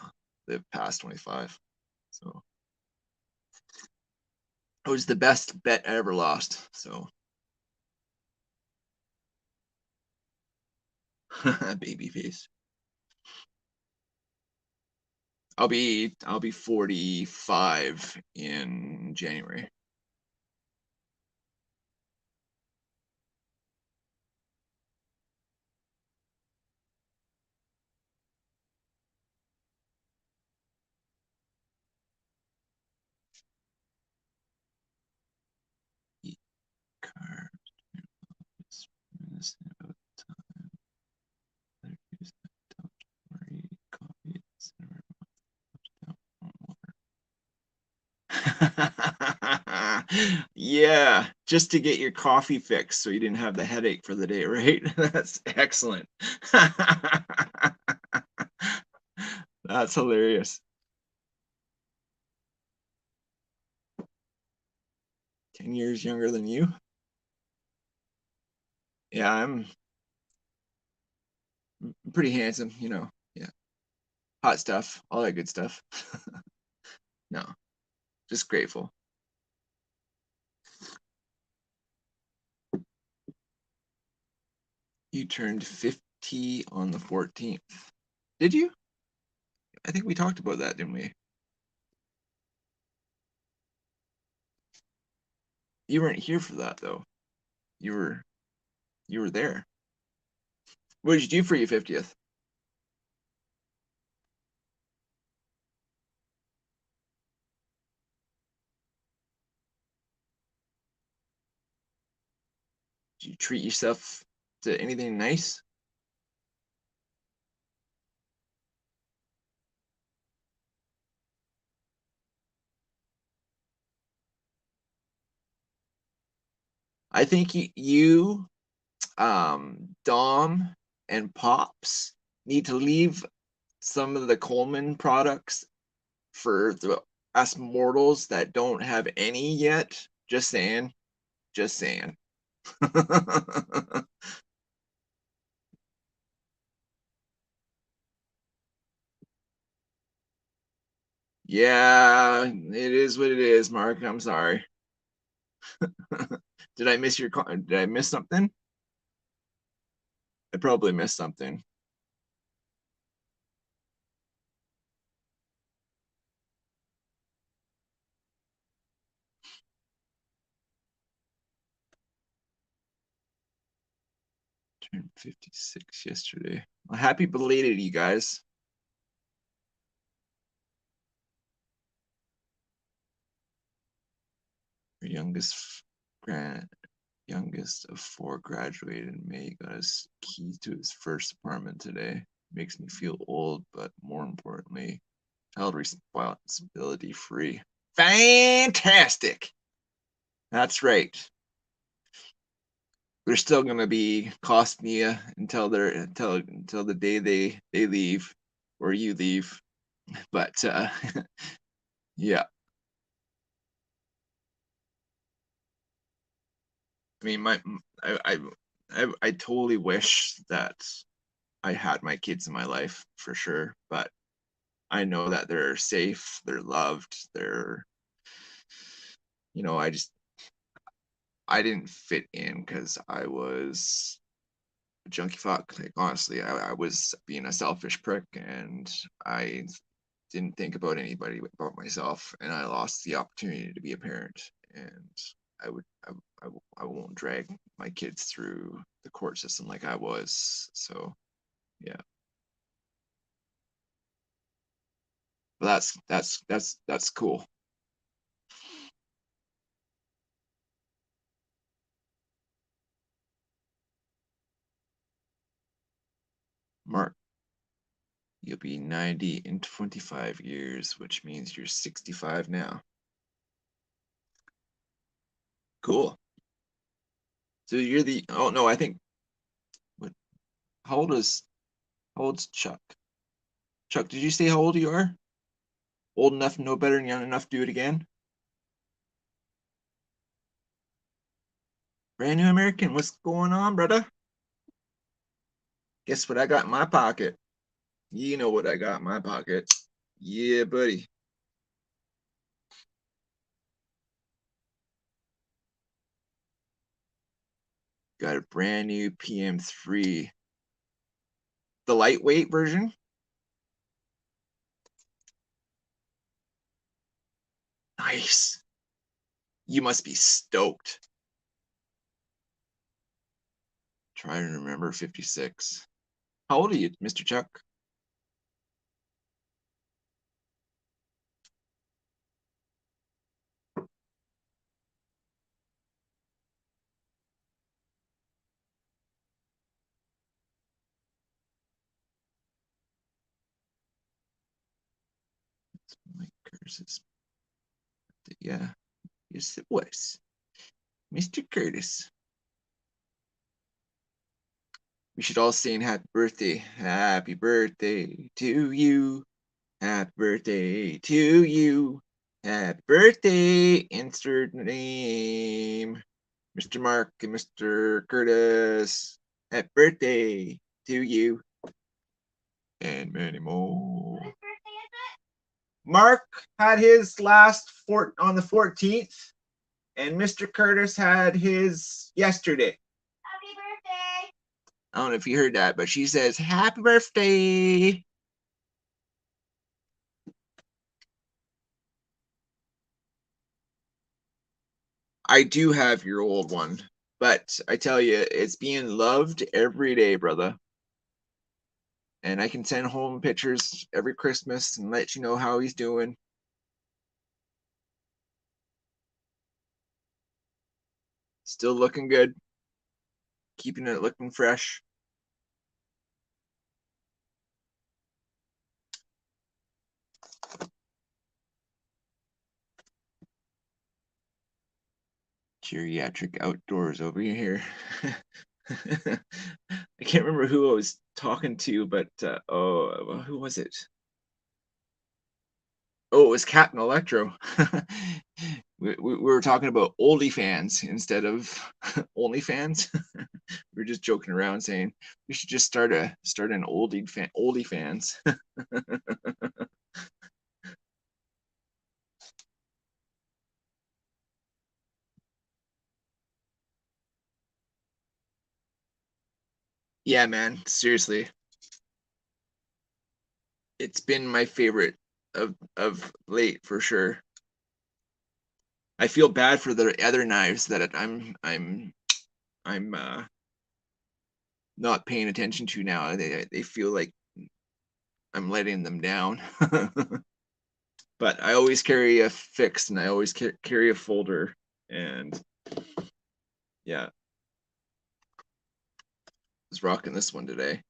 live past 25. So it was the best bet I ever lost. So baby face. I'll be 45 in January. Car Yeah, just to get your coffee fixed so you didn't have the headache for the day, right? That's excellent. That's hilarious. 10 years younger than you? Yeah, I'm pretty handsome, you know. Yeah. Hot stuff, all that good stuff. No, just grateful. You turned 50 on the 14th. Did you? I think we talked about that, didn't we? You weren't here for that though. You were you were there. What did you do for your 50th? Did you treat yourself to anything nice? I think you Dom and Pops need to leave some of the Coleman products for the us mortals that don't have any yet. Just saying. Just saying. Yeah, it is what it is, Mark. I'm sorry. Did I miss did I miss something? I probably missed something. Turned 56 yesterday. Well, happy belated, you guys. youngest of four graduated in May. Got his keys to his first apartment today. Makes me feel old, but more importantly, child responsibility free. Fantastic. That's right. They're still gonna be costing you until the day they leave or you leave. But yeah, I mean, I totally wish that I had my kids in my life for sure, but I know that they're safe, they're loved, I just I didn't fit in because I was a junkie fuck. Like honestly, I was being a selfish prick, and I didn't think about anybody about myself, and I lost the opportunity to be a parent. And I would I won't drag my kids through the court system like I was. So yeah, but that's cool. Mark, you'll be 90 in 25 years, which means you're 65 now. Cool. So you're the oh no, I think what how old is how old's Chuck? Chuck, did you say how old you are? Old enough to know better and young enough to do it again? Brand new American, what's going on, brother? Guess what I got in my pocket? You know what I got in my pocket. Yeah, buddy. Got a brand new PM3. The lightweight version? Nice. You must be stoked. Try to remember 56. How old are you, Mr. Chuck? Mike Curtis's. Yeah, yes, it was. Mr. Curtis. We should all sing happy birthday. Happy birthday to you. Happy birthday to you. Happy birthday, insert name. Mr. Mark and Mr. Curtis. Happy birthday to you. And many more. Whose birthday is it? Mark had his last on the 14th, and Mr. Curtis had his yesterday. Happy birthday. I don't know if you heard that, but she says, Happy birthday. I do have your old one, but I tell you, it's being loved every day, brother. And I can send home pictures every Christmas and let you know how he's doing. Still looking good, keeping it looking fresh. Geriatric outdoors over here. I can't remember who I was talking to, but who was it? Oh, it was Captain Electro. We were talking about oldie fans instead of only fans. We were just joking around saying we should just start an oldie fans. Yeah, man, seriously, it's been my favorite of late for sure. I feel bad for the other knives that I'm not paying attention to now. They feel like I'm letting them down. But I always carry a fix and I always carry a folder And yeah, I was rocking this one today.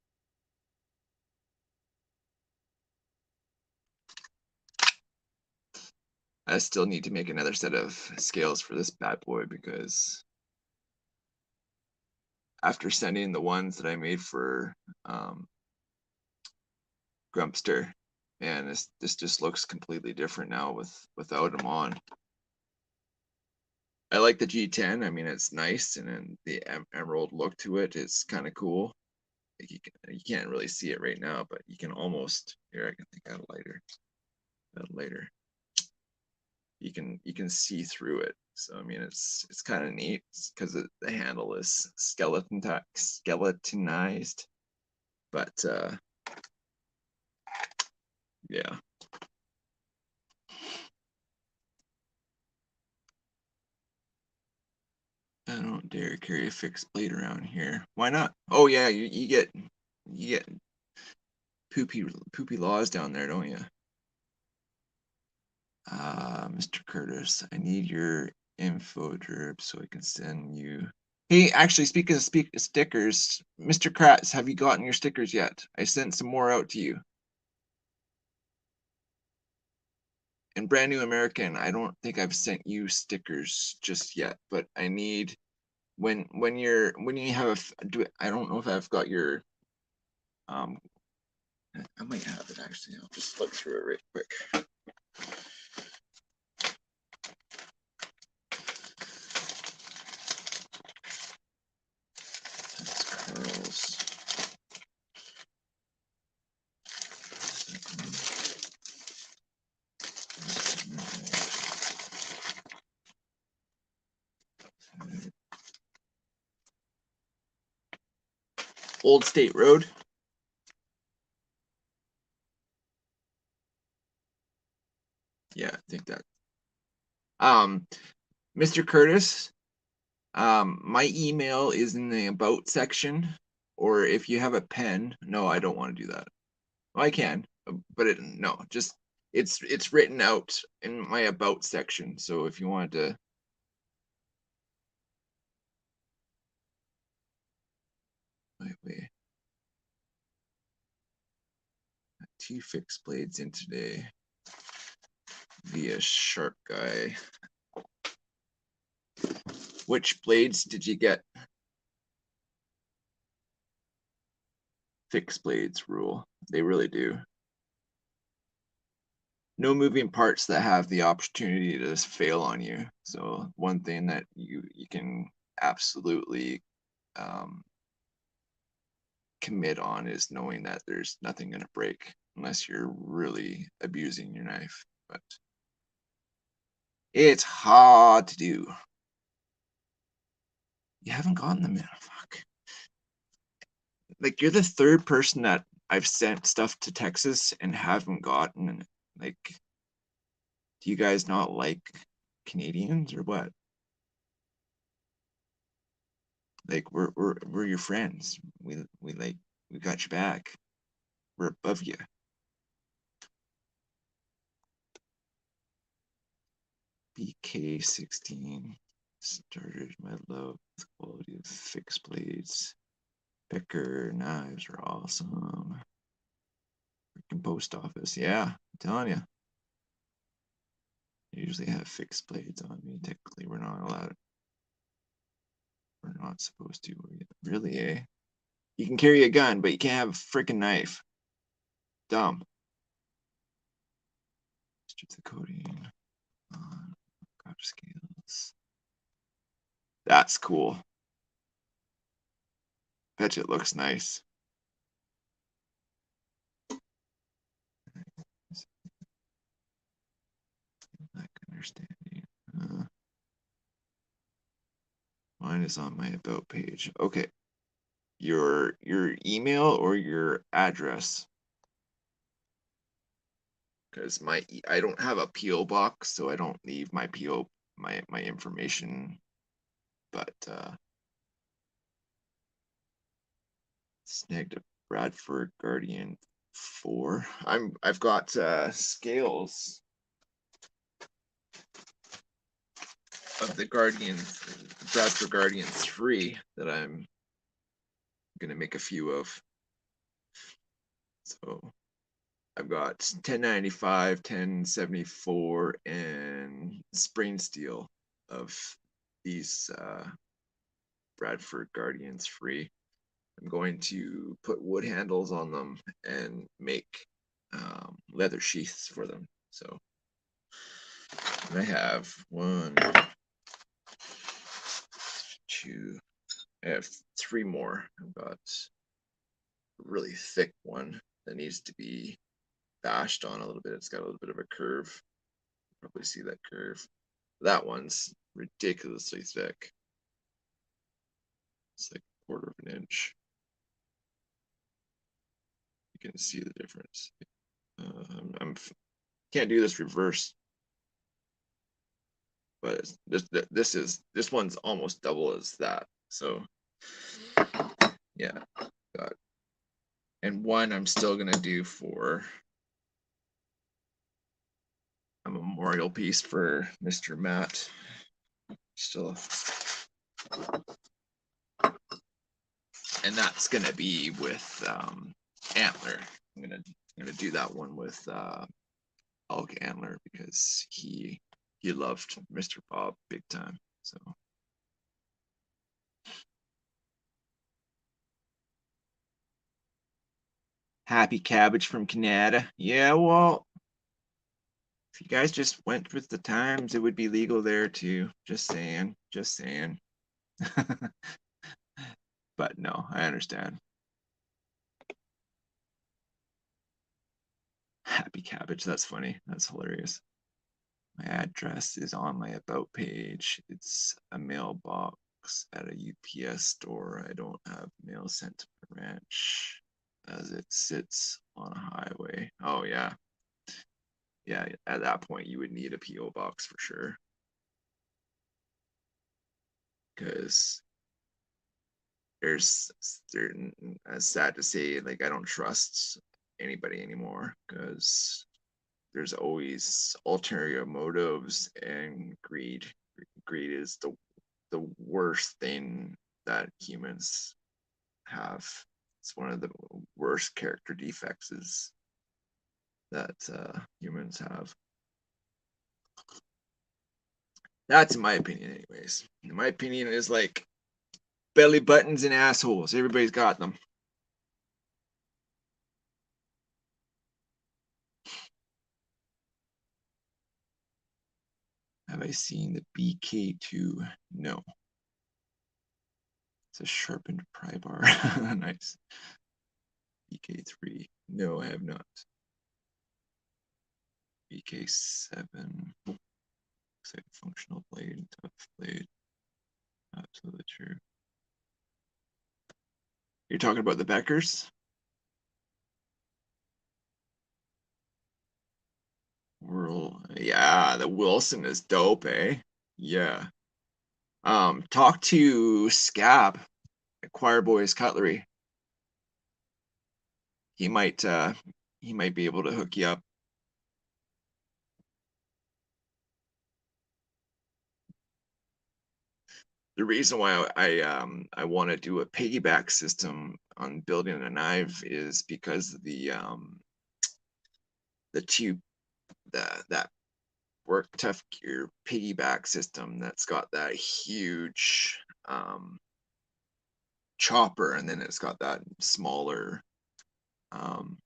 I still need to make another set of scales for this bad boy because after sending the ones that I made for Grumpster, man, this just looks completely different now without them on. I like the G10. I mean, it's nice, and then the emerald look to it is kind of cool. Like you can't really see it right now, but you can almost here. I can think out a lighter. Later, you can see through it. So I mean, it's kind of neat because the handle is skeletonized, but yeah. I don't dare carry a fixed blade around here. Why not? Oh yeah, you get poopy laws down there, don't you? Mr. Curtis, I need your info drip so I can send you. Hey, actually, speaking of stickers, Mr. Kratz, have you gotten your stickers yet? I sent some more out to you. And Brand New American, I don't think I've sent you stickers just yet, but I need when you have I don't know if I've got your um I might have it actually. I'll just look through it right quick. That's Carl's. Old State Road. Yeah, I think that. Mr. Curtis, my email is in the about section, or if you have a pen. No, I don't want to do that. Well, I can, but no, just it's written out in my about section. So if you wanted to, wait, two fixed blades in today via Sharp Guy. Which blades did you get? Fixed blades rule. They really do. No moving parts that have the opportunity to fail on you. So one thing that you can absolutely commit on is knowing that there's nothing going to break unless you're really abusing your knife. But it's hard to do. You haven't gotten them yet. Fuck. Like you're the third person that I've sent stuff to Texas and haven't gotten. Like, do you guys not like Canadians or what? Like we're your friends. We like we got your back. We're above you. BK16 started my love with quality of fixed blades. Picker knives are awesome. Freaking post office, yeah, I'm telling you. I usually have fixed blades on me. Technically, we're not allowed. We're not supposed to. Really, eh? You can carry a gun, but you can't have a freaking knife. Dumb. Strip the coating on copper scales. That's cool. Bet you it looks nice. Lack understanding. Mine is on my about page. Okay. Your email or your address? Because I don't have a PO box, so I don't leave my PO my information. But snagged a Bradford Guardian 4. I've got scales of the Guardians, Bradford Guardians 3 that I'm gonna make a few of. So I've got 1095, 1074, and spring steel of these Bradford Guardians free. I'm going to put wood handles on them and make leather sheaths for them. So I have one, two, I have three more. I've got a really thick one that needs to be bashed on a little bit. It's got a little bit of a curve. Probably see that curve. That one's ridiculously thick. It's like a quarter of an inch. You can see the difference. I'm can't do this reverse, but this one's almost double as that. So yeah, got, and one I'm still gonna do for a memorial piece for Mr. Matt. Still, and that's gonna be with antler. I'm gonna do that one with elk antler because he loved Mr. Bob big time. So happy cabbage from Canada. Yeah, well, if you guys just went with the times, it would be legal there too. Just saying, just saying. But no, I understand. Happy cabbage. That's funny. That's hilarious. My address is on my about page. It's a mailbox at a UPS store. I don't have mail sent to my ranch as it sits on a highway. Oh yeah. Yeah, at that point you would need a PO box for sure. Because there's certain, sad to say, like I don't trust anybody anymore because there's always ulterior motives and greed. Greed is the worst thing that humans have. It's one of the worst character defects is that humans have. That's in my opinion, anyways. In my opinion, is like belly buttons and assholes. Everybody's got them. Have I seen the BK2? No. It's a sharpened pry bar. Nice. BK3. No, I have not. BK7. Looks like functional blade and tough blade. Absolutely true. You're talking about the Beckers? Yeah, the Wilson is dope, eh? Yeah. Talk to Scab at Choir Boys Cutlery. He might be able to hook you up. The reason why I want to do a piggyback system on building a knife is because of the two that work tough gear piggyback system that's got that huge chopper and then it's got that smaller um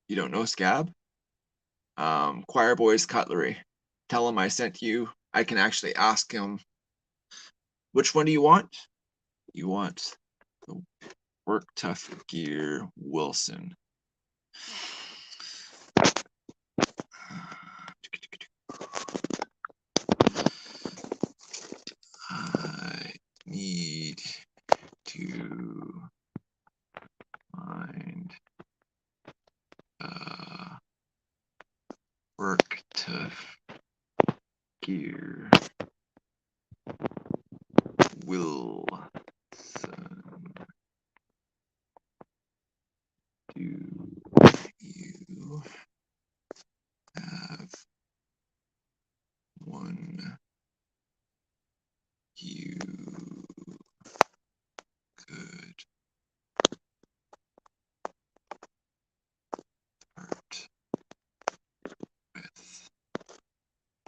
you don't know Scab? Choir Boys Cutlery. Tell him I sent you. I can actually ask him, which one do you want? You want the Work Tough Gear Wilson. I need to find Work Tough Gear Wilson. Do you have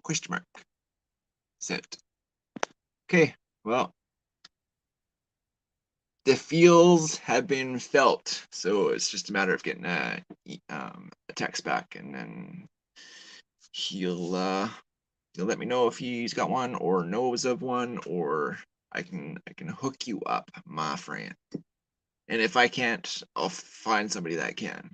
Question mark. Set. Okay, well, the feels have been felt, so it's just a matter of getting a text back, and then he'll let me know if he's got one or knows of one, or I can hook you up, my friend. And if I can't, I'll find somebody that can.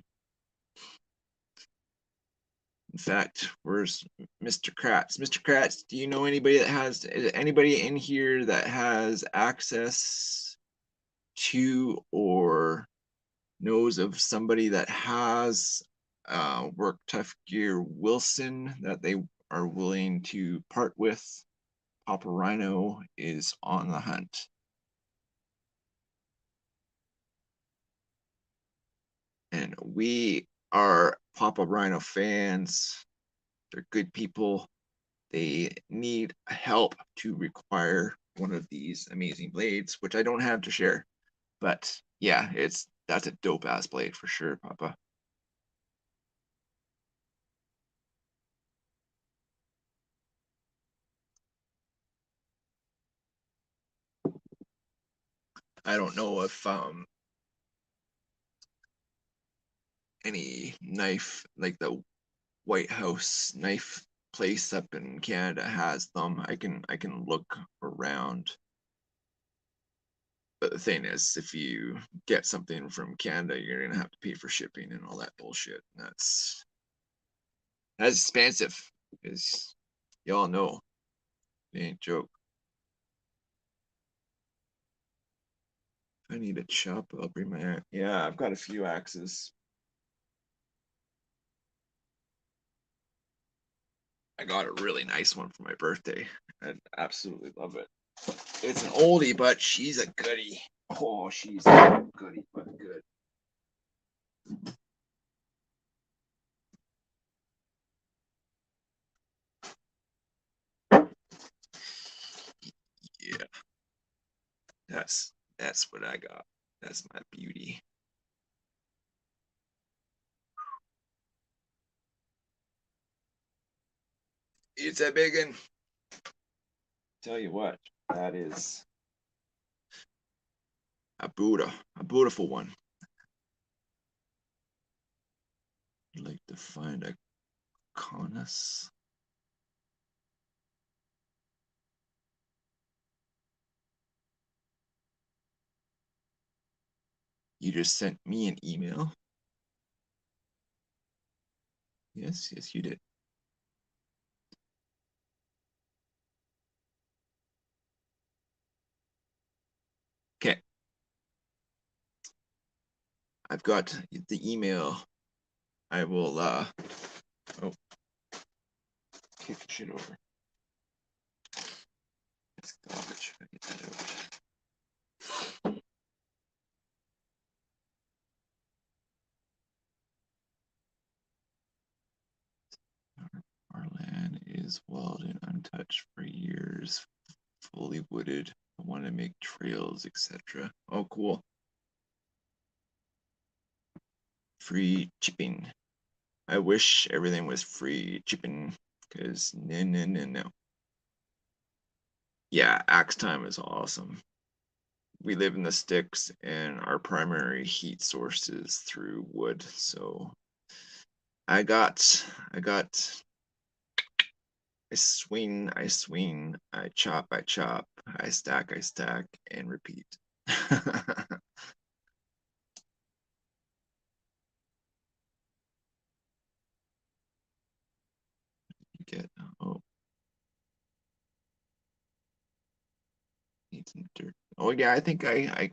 In fact, where's Mr. Kratz? Mr. Kratz, do you know anybody that has anybody in here that has access to or knows of somebody that has work tough gear Wilson that they are willing to part with? Papa Rhino is on the hunt. And we are Papa Rhino fans. They're good people. They need help to require one of these amazing blades, which I don't have to share. But yeah, that's a dope ass blade for sure, Papa. I don't know if any knife like the White House knife place up in Canada has them. I can look around. But the thing is, if you get something from Canada, you're gonna have to pay for shipping and all that bullshit. And that's expensive, as y'all know. It ain't a joke. If I need a chop, I'll bring my axe. Yeah, I've got a few axes. I got a really nice one for my birthday. I absolutely love it. It's an oldie, but she's a goodie. Oh, she's a goodie, but good. Yeah, that's what I got. That's my beauty. It's a big one. Tell you what, that is a beautiful one. I'd like to find a conus. You just sent me an email. Yes, you did. Okay, I've got the email. I will oh, kick shit over. It's garbage. I get that out. Our land is wild and untouched for years, fully wooded. I want to make trails, etc. Oh, cool. Free chipping. I wish everything was free chipping, because no. Yeah, axe time is awesome. We live in the sticks, and our primary heat source is through wood. So I got I swing, I chop, I stack, and repeat. Get oh, need some dirt. Oh yeah, I think I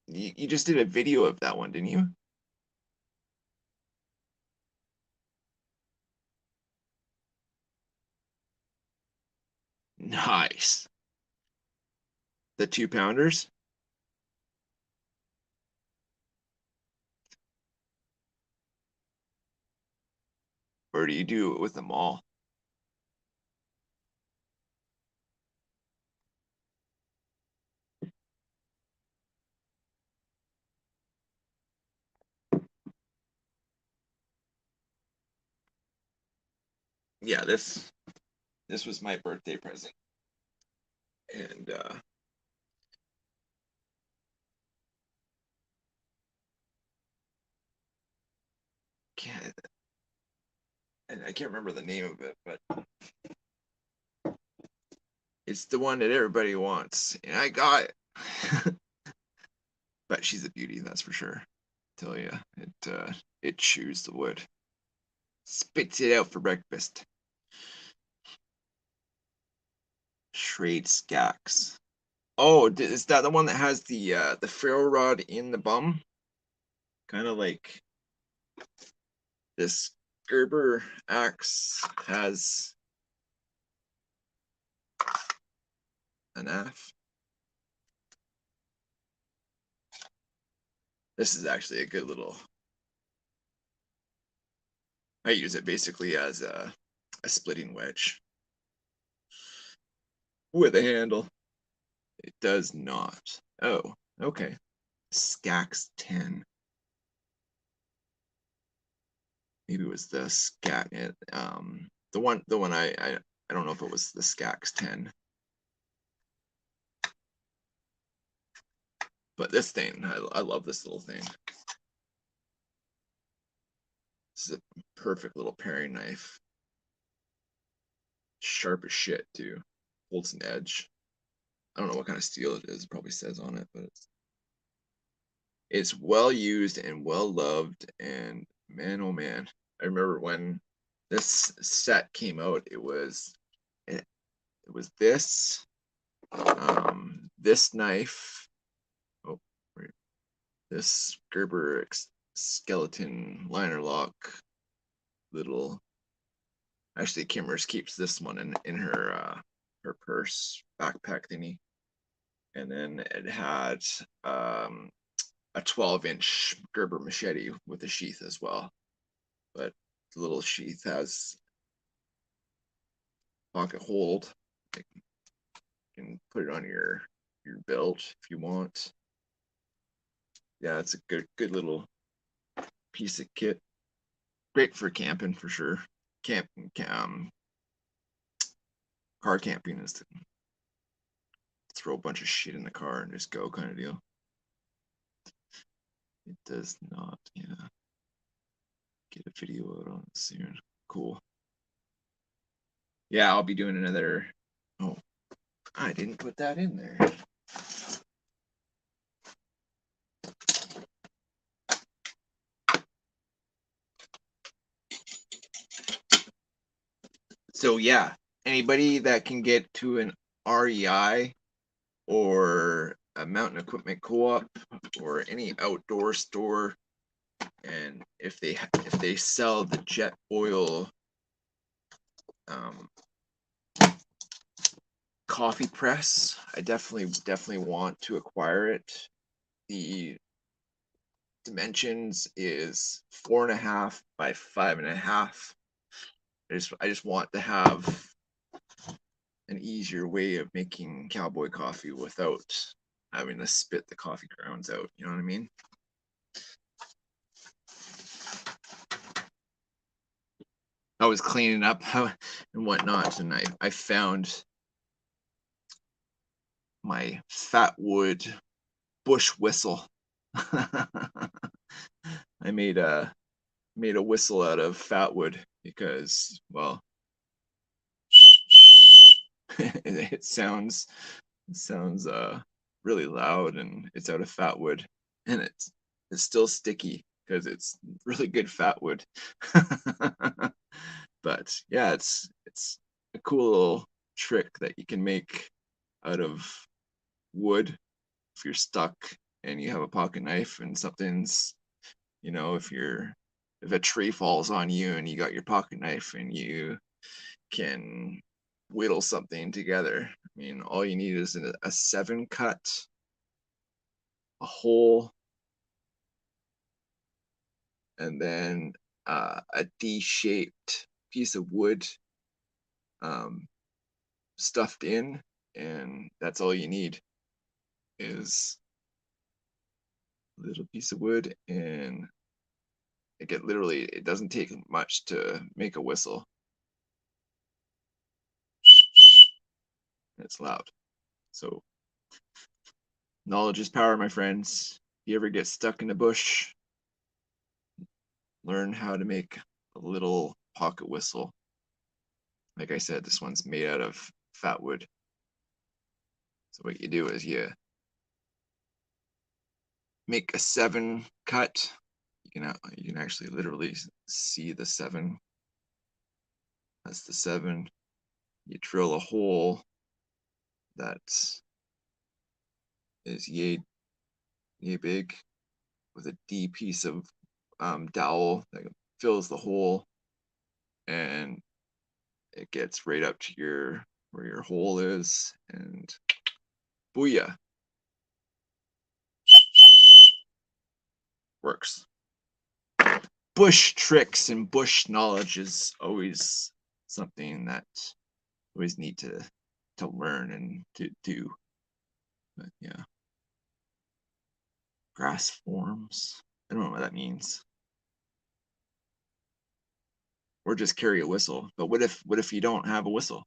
you just did a video of that one, didn't you? Nice. The 2 pounders, or do you do it with them all? yeah, this was my birthday present, and can't and I can't remember the name of it, but it's the one that everybody wants, and I got it. But she's a beauty, that's for sure. I tell you, it chews the wood, spits it out for breakfast. Schrade Skax. Oh, is that the one that has the ferro rod in the bum? Kind of like this Gerber axe has an F. This is actually a good little. I use it basically as a splitting wedge with a handle. It does not. Oh, okay. Skax 10. Maybe it was the Scat. The one I don't know if it was the Skax 10, but this thing I love this little thing. This is a perfect little paring knife. Sharp as shit too. Holds an edge. I don't know what kind of steel it is. It probably says on it, but it's well used and well loved. And man, oh man, I remember when this set came out. It was this knife. Oh, wait, this Gerber skeleton liner lock little. Actually, Kimmers keeps this one in her purse backpack thingy, and then it had a 12-inch Gerber machete with a sheath as well. But the little sheath has pocket hold. You can put it on your belt if you want. Yeah, it's a good little piece of kit. Great for camping for sure. Camping, car camping is to throw a bunch of shit in the car and just go kind of deal. It does not. Yeah, get a video out on it soon. Cool. Yeah, I'll be doing another. Oh, I didn't put that in there. So yeah, anybody that can get to an REI or a mountain equipment co-op or any outdoor store, and if they sell the jet oil um, coffee press, I definitely want to acquire it. The dimensions is 4.5 by 5.5. I just want to have an easier way of making cowboy coffee without having to spit the coffee grounds out. You know what I mean? I was cleaning up and whatnot, and I found my fat wood bush whistle. I made a whistle out of fat wood because, well, it sounds really loud, and it's out of fat wood, and it's still sticky because it's really good fat wood. But yeah, it's a cool little trick that you can make out of wood if you're stuck and you have a pocket knife and something's, if a tree falls on you and you got your pocket knife and you can whittle something together. I mean, all you need is a 7 cut, a hole, and then a D-shaped piece of wood um, stuffed in, and that's all you need is a little piece of wood, and it doesn't take much to make a whistle. and it's loud. So knowledge is power, my friends. If you ever get stuck in a bush, learn how to make a little pocket whistle. Like I said, this one's made out of fat wood. So what you do is you make a 7 cut. You can actually literally see the 7. That's the 7. You drill a hole that is yay big with a D piece of dowel that fills the hole, and it gets right up to where your hole is, and booyah, works. Bush tricks and bush knowledge is always something that always need to learn and to do. But yeah, grass forms. I don't know what that means. Or just carry a whistle. But what if you don't have a whistle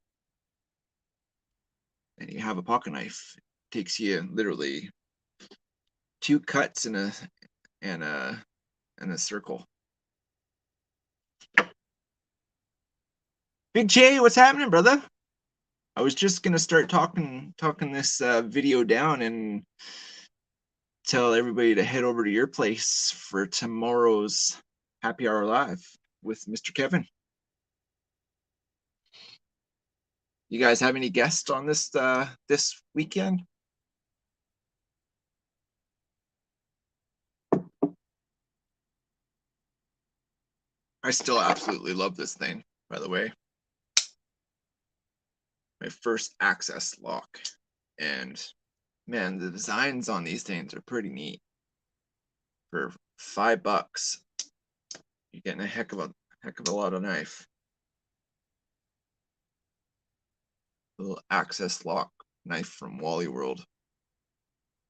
and you have a pocket knife? It takes you literally 2 cuts and a circle. Big J, what's happening, brother? I was just gonna start talking this video down and tell everybody to head over to your place for tomorrow's happy hour live with Mr. Kevin. You guys have any guests on this weekend? I still absolutely love this thing, by the way. My first access lock, and man, the designs on these things are pretty neat. For $5, you're getting a heck of a lot of knife. Little access lock knife from Wally World,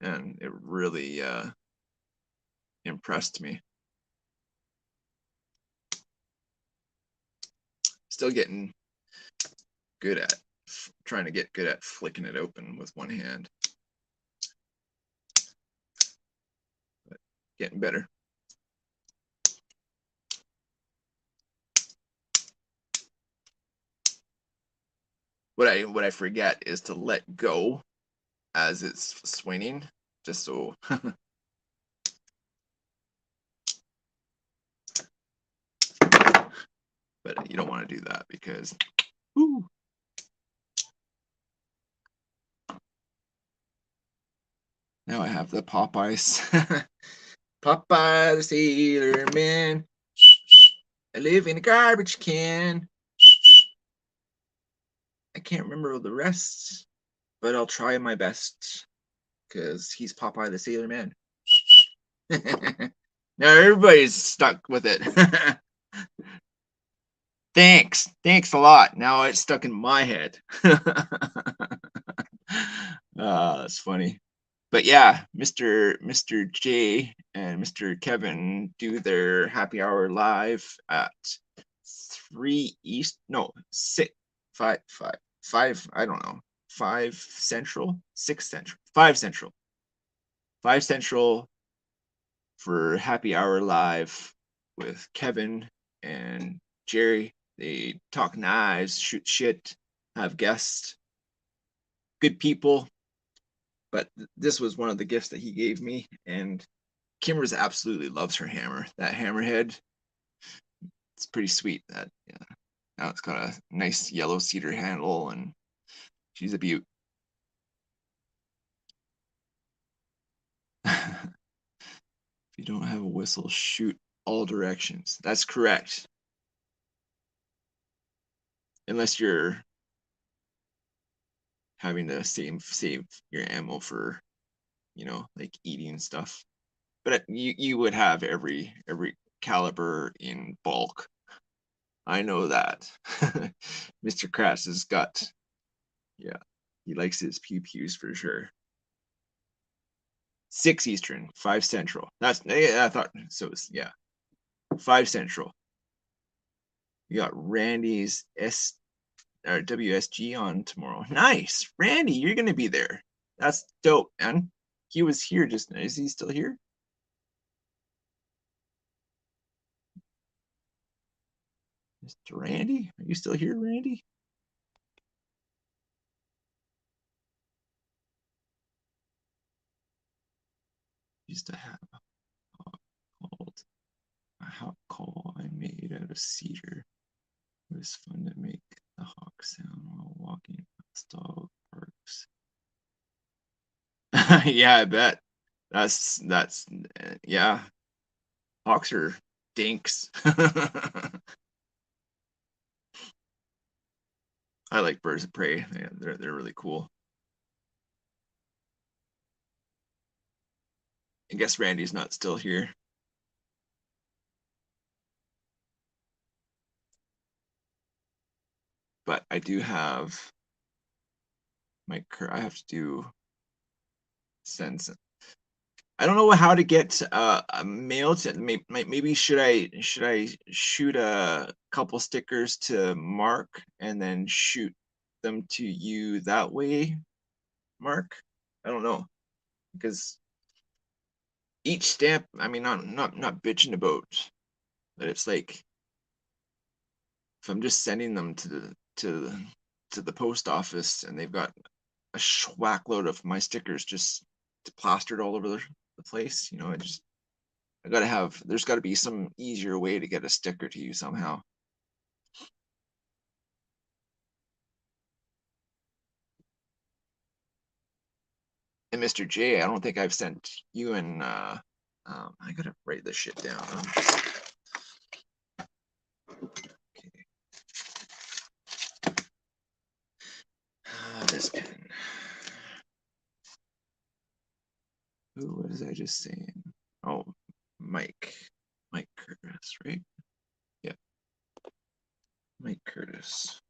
and it really impressed me. Still getting good at trying to get good at flicking it open with one hand, but getting better. What I forget is to let go as it's swinging, just so but you don't want to do that because woo. Now I have the Popeyes. Popeye the Sailor Man. I live in a garbage can. I can't remember the rest, but I'll try my best because he's Popeye the Sailor Man. Now everybody's stuck with it. Thanks a lot. Now it's stuck in my head. That's funny. But yeah, Mr. J and Mr. Kevin do their happy hour live at 3 East. No, 6, 5, 5, 5. I don't know. 5 Central, 6 Central, 5 Central, 5 Central for happy hour live with Kevin and Jerry. They talk knives, shoot shit, have guests, good people. But this was one of the gifts that he gave me, and Kimmer's absolutely loves her hammer. That hammerhead, it's pretty sweet. That now it's got a nice yellow cedar handle, and she's a beaut. If you don't have a whistle, shoot all directions. That's correct. Unless you're having to save your ammo for, like eating stuff. But you would have every caliber in bulk. I know that. Mr. Kratz has got, yeah, he likes his pew pews for sure. 6 Eastern, 5 Central. I thought so. Yeah, 5 Central. You got Randy's or WSG on tomorrow. Nice, Randy, you're gonna be there. That's dope, man. He was here just. Is he still here? Mr. Randy, are you still here, Randy? Used to have a hawk called a hawk call I made out of cedar. It was fun to make the hawk sound while walking past dog parks. Yeah, I bet. That's yeah. Hawks are dinks. I like birds of prey. They're really cool. I guess Randy's not still here, but I do have I have to do send. I don't know how to get a mail to maybe should I shoot a couple stickers to Mark and then shoot them to you that way, Mark? I don't know because each stamp, I mean, not bitching about, but it's like if I'm just sending them to the post office and they've got a schwack load of my stickers just plastered all over the place, you know, I gotta have there's gotta be some easier way to get a sticker to you somehow. And Mr. J, I don't think I've sent you and I gotta write this shit down. Okay. This pen. Who was I just saying? Oh, Mike. Mike Curtis, right? Yeah, Mike Curtis.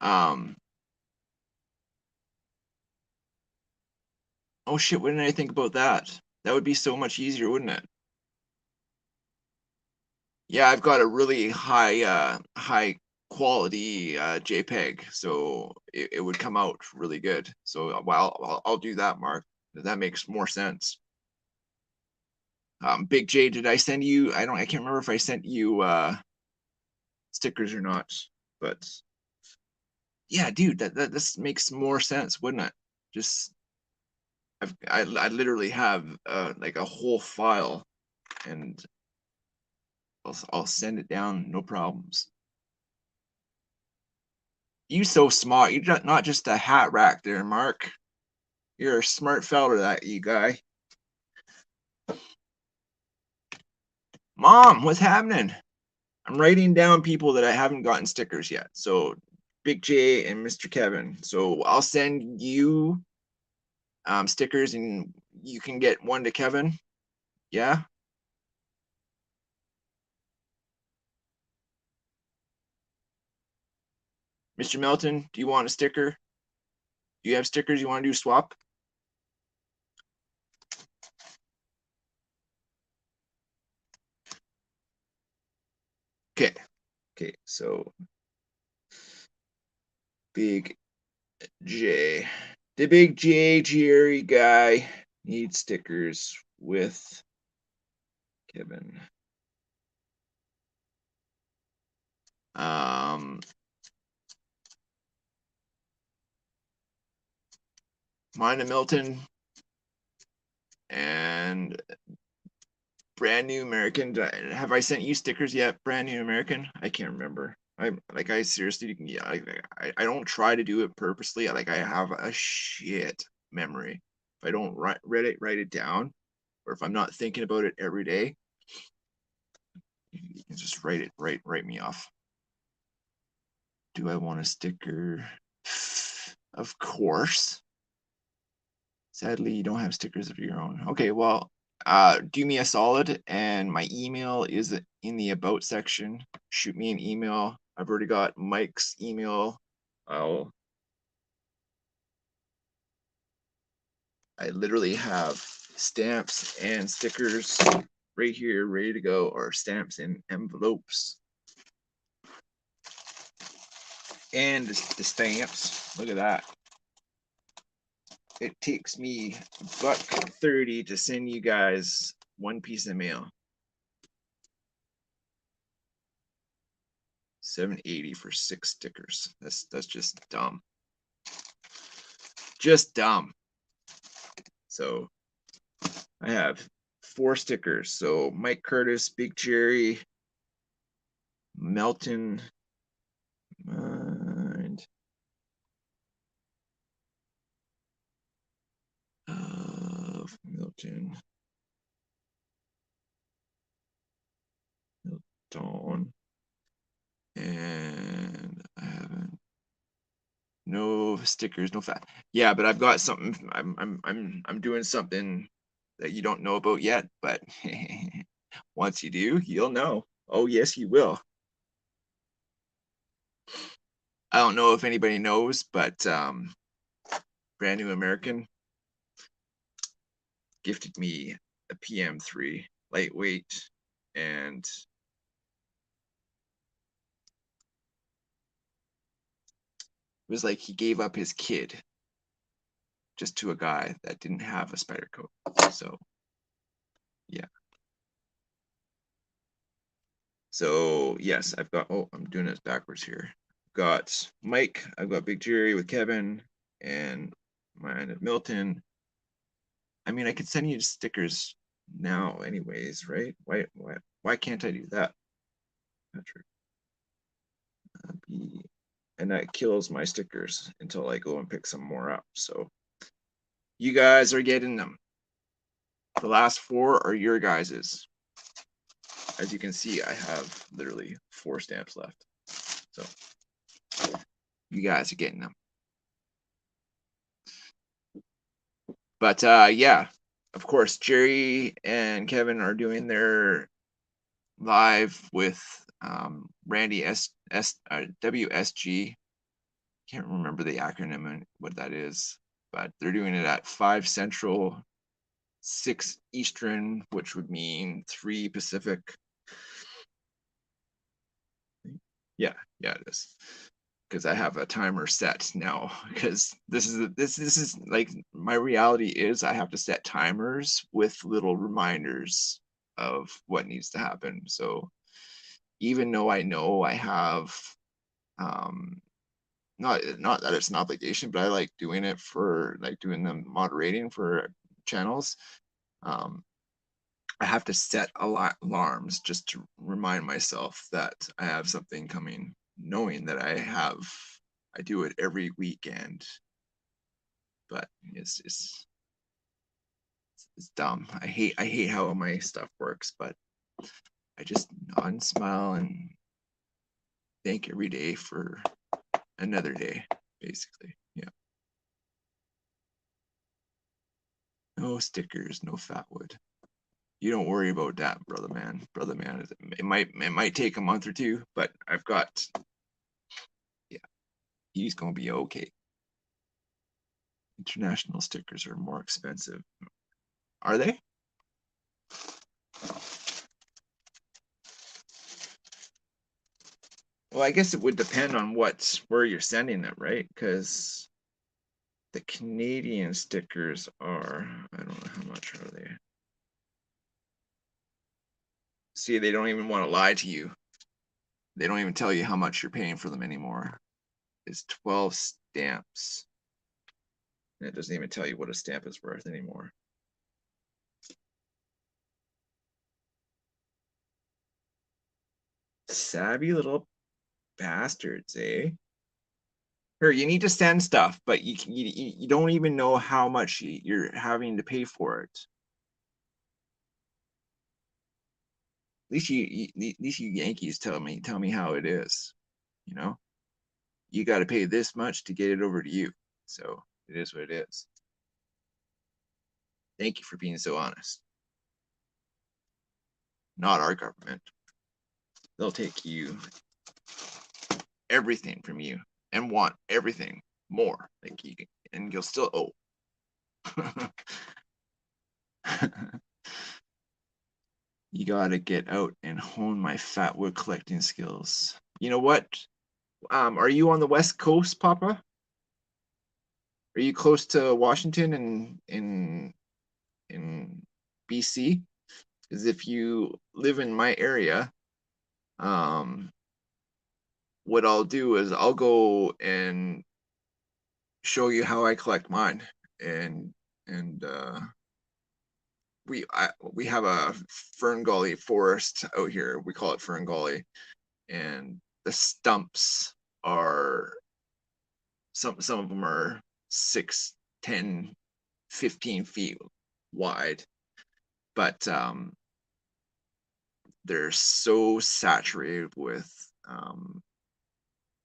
Um, oh shit, what did I think about that? That would be so much easier, wouldn't it? Yeah, I've got a really high quality JPEG, so it would come out really good. So well, I'll do that, Mark. That makes more sense. Big J, did I send you? I can't remember if I sent you stickers or not, but yeah, dude, that this makes more sense, wouldn't it? Just I literally have like a whole file, and I'll send it down, no problems. You so smart. You're not just a hat rack there, Mark. You're a smart fella, that you guy. Mom, what's happening? I'm writing down people that I haven't gotten stickers yet. So Big J and Mr. Kevin. So I'll send you stickers and you can get one to Kevin. Yeah. Mr. Melton, do you want a sticker? Do you have stickers you want to do swap? Okay. Okay. So Big J. The Big J Jerry guy needs stickers with Kevin. Um, Mine and Milton and Brand New American. Have I sent you stickers yet? Brand New American. I can't remember. I seriously, yeah. I don't try to do it purposely. I have a shit memory. If I don't write it down, or if I'm not thinking about it every day, you can just write me off. Do I want a sticker? Of course. Sadly, you don't have stickers of your own. Okay, well, do me a solid, and my email is in the about section. Shoot me an email. I've already got Mike's email. I literally have stamps and stickers right here, ready to go, are stamps and envelopes. And the stamps, look at that. It takes me $1.30 to send you guys one piece of mail. $7.80 for 6 stickers. That's just dumb. Just dumb. So I have 4 stickers. So Mike Curtis, Big Jerry, Melton, and Milton, Milton, and I haven't. No stickers, no fat. Yeah, but I've got something. I'm doing something that you don't know about yet, but once you do, you'll know. Oh yes, you will. I don't know if anybody knows, but Brand New American gifted me a PM3 lightweight, and it was like he gave up his kid just to a guy that didn't have a spider coat. So yeah. So yes, I've got, oh, I'm doing this backwards here. I've got Mike, I've got Big Jerry with Kevin, and mine at Milton. I mean, I could send you stickers now anyways, right? Why can't I do that, Patrick? And that kills my stickers until I go and pick some more up. So you guys are getting them. The last 4 are your guys's. As you can see, I have literally 4 stamps left. So you guys are getting them. But yeah, of course, Jerry and Kevin are doing their live with Randy WSG. Can't remember the acronym and what that is, but they're doing it at 5 Central, 6 Eastern, which would mean 3 Pacific. Yeah, it is. Because I have a timer set now. Because this is like my reality is I have to set timers with little reminders of what needs to happen. So even though I know I have not that it's an obligation, but I like doing it for like doing the moderating for channels. I have to set alarms just to remind myself that I have something coming, knowing that I do it every weekend. But it's dumb. I hate how my stuff works, but I just nod and smile and thank every day for another day, basically. Yeah. No stickers, no fat wood. You don't worry about that, brother man. Brother man, it might take a month or 2, but I've got, yeah, he's gonna be okay. International stickers are more expensive. Are they? Well, I guess it would depend on where you're sending it, right? Because the Canadian stickers are, I don't know how much are they. See, they don't even want to lie to you. They don't even tell you how much you're paying for them anymore. It's 12 stamps. And it doesn't even tell you what a stamp is worth anymore. Savvy little bastards, eh? Here, you need to send stuff, but you don't even know how much you're having to pay for it. At least you Yankees tell me how it is. You know, you got to pay this much to get it over to you. So it is what it is. Thank you for being so honest. Not our government. They'll take you everything from you and want everything more. Like and you'll still owe. You gotta get out and hone my fat wood collecting skills. You know what? Are you on the West Coast, Papa? Are you close to Washington and in BC? Because if you live in my area, um, what I'll do is I'll go and show you how I collect mine, and and we have a fern gully forest out here. We call it fern gully, and the stumps are some of them are 6, 10, 15 feet wide, but they're so saturated with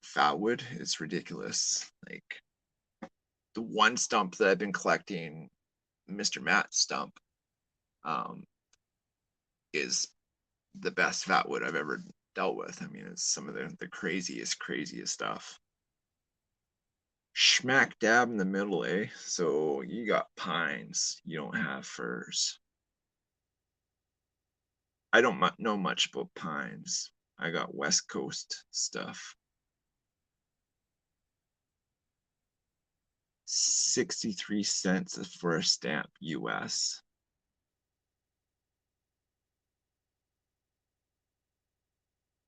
fatwood, it's ridiculous. Like the one stump that I've been collecting, Mr. Matt's stump, um, is the best fatwood I've ever dealt with. I mean, it's some of the craziest stuff. Smack dab in the middle, eh? So you got pines, you don't have firs. I don't know much about pines. I got West Coast stuff. 63 cents for a stamp US.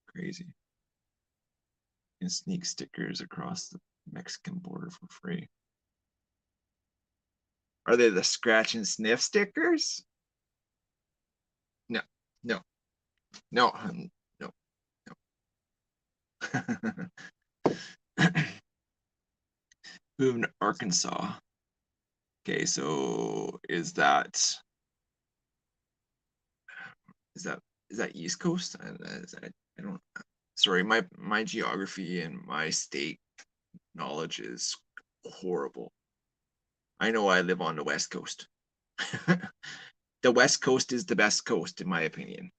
Crazy. You can sneak stickers across the Mexican border for free. Are they the scratch and sniff stickers? No, no, no, no, no. Boone, Arkansas. Okay, so is that is that East Coast? I don't. Sorry, my geography and my state knowledge is horrible. I know I live on the West Coast. The West Coast is the best coast, in my opinion.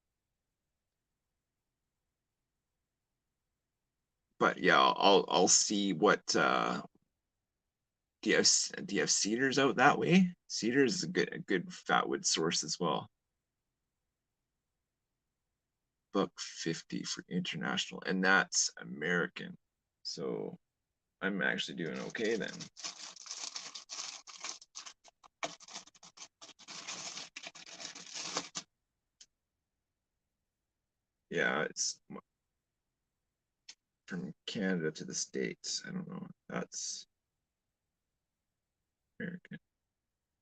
But yeah, I'll see what do you have cedars out that way? Cedars is a good fatwood source as well. $1.50 for international, and that's American. So I'm actually doing okay then. Yeah, it's from Canada to the States. I don't know. That's American.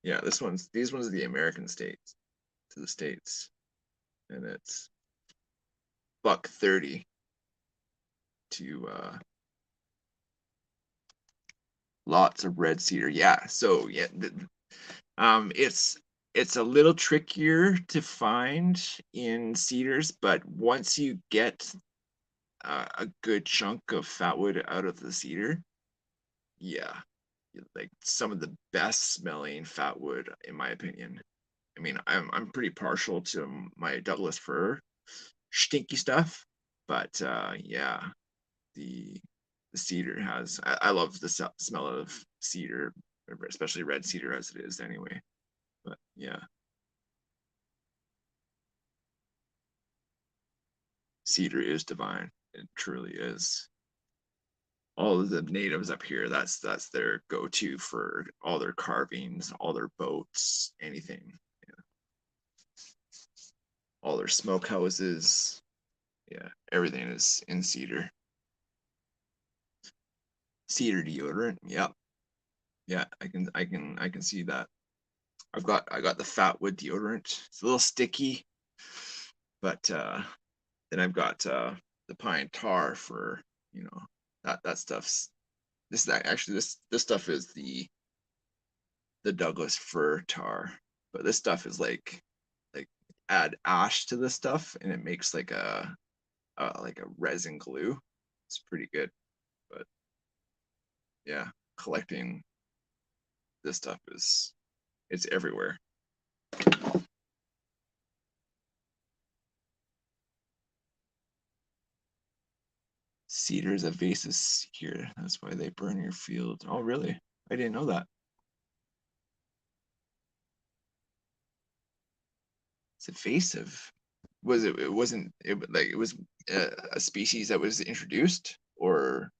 Yeah, these ones are the American states to the States. And it's $1.30 to lots of red cedar. Yeah. So yeah, it's a little trickier to find in cedars, but once you get a good chunk of fatwood out of the cedar, yeah, like some of the best smelling fatwood, in my opinion. I mean, I'm pretty partial to my Douglas fir, stinky stuff, but yeah, the the cedar has. I love the smell of cedar, especially red cedar as it is anyway. But yeah, cedar is divine. It truly is. All of the natives up here, that's their go-to for all their carvings, all their boats, anything. Yeah. All their smokehouses. Yeah, everything is in cedar. Cedar deodorant. Yep. Yeah, I can see that. I got the Fatwood deodorant. It's a little sticky, but then I've got the pine tar for that stuff's this is actually this stuff is the Douglas fir tar, but this stuff is like add ash to this stuff and it makes like a resin glue. It's pretty good, but yeah, collecting this stuff is it's everywhere. Cedars evasive here. That's why they burn your field. Oh, really? I didn't know that. It's evasive. Was it? It wasn't. It was a species that was introduced, or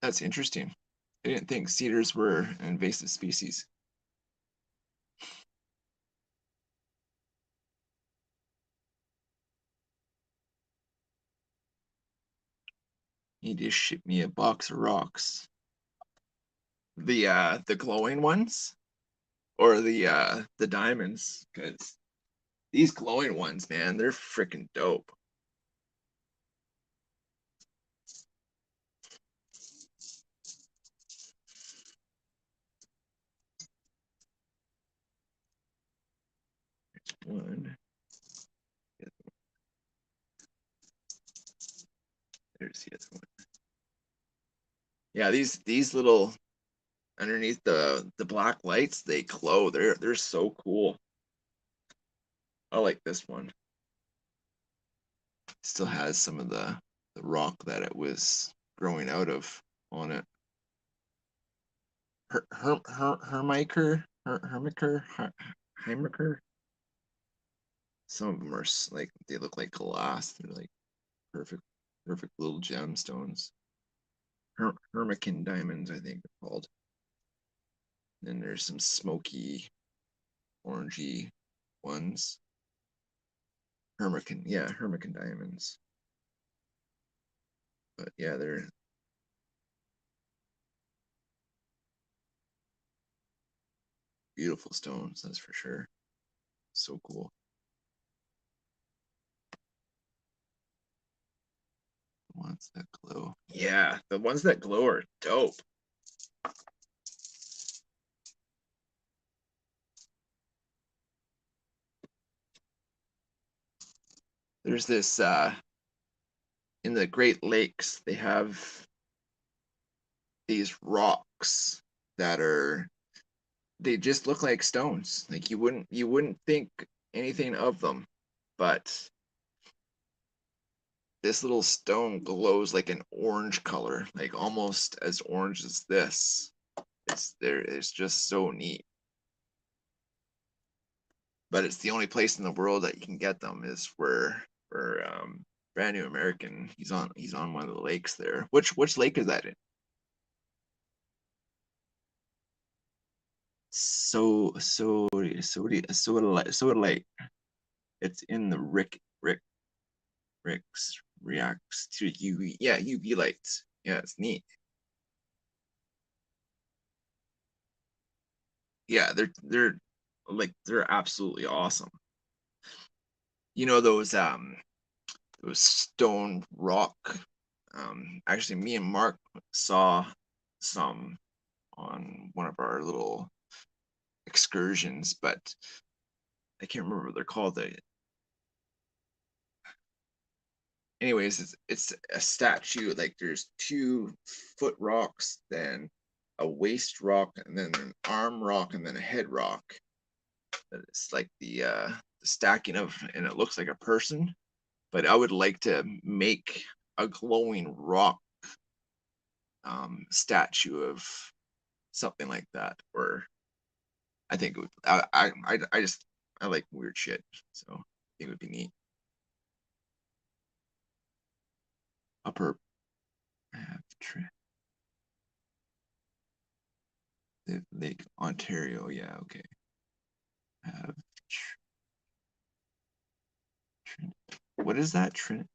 that's interesting. I didn't think cedars were an invasive species. You just ship me a box of rocks. The glowing ones, or the diamonds, because these glowing ones, man, they're freaking dope. One. There's the other one. Yeah, these little underneath the black lights, they glow. They're so cool. I like this one. Still has some of the rock that it was growing out of on it. Hermiker, Heimerker. Some of them are like they look like glass. They're like perfect little gemstones. Hermican diamonds, I think they're called. Then there's some smoky, orangey ones. Hermican diamonds. But yeah, they're beautiful stones, that's for sure. So cool. The ones that glow. Yeah, the ones that glow are dope. There's this in the Great Lakes, they have these rocks that are they just look like stones. Like you wouldn't think anything of them, but this little stone glows like an orange color, like almost as orange as this. It's just so neat. But it's the only place in the world that you can get them is where Brand New American. He's on one of the lakes there. Which lake is that in? Soda Lake. It's in the Ricks reacts to UV. Yeah, UV lights. Yeah, it's neat. Yeah, they're absolutely awesome. You know those stone rock. Actually, me and Mark saw some on one of our little excursions, but I can't remember what they're called. Anyways, it's a statue. Like there's 2 foot rocks, then a waist rock, and then an arm rock, and then a head rock. It's like the stacking of, and it looks like a person. But I would like to make a glowing rock statue of something like that. Or I think it would, I just I like weird shit, so I think it would be neat. Upper Lake Ontario. Yeah, okay. Have what is that? Trinitite.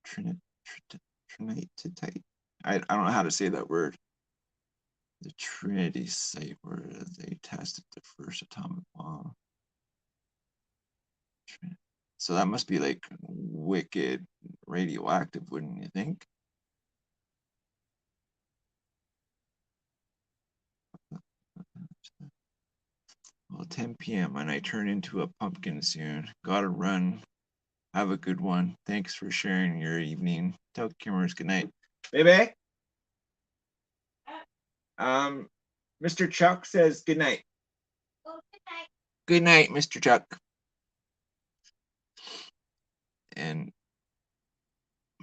Trinitite. I don't know how to say that word. The Trinity site where they tested the first atomic bomb. So that must be like wicked radioactive, wouldn't you think? Well, 10 p.m. and I turn into a pumpkin soon. Gotta run. Have a good one. Thanks for sharing your evening. Tell Kimmers good night. Baby? Um, Mr. Chuck says good night. Oh, good night. Good night, Mr. Chuck. And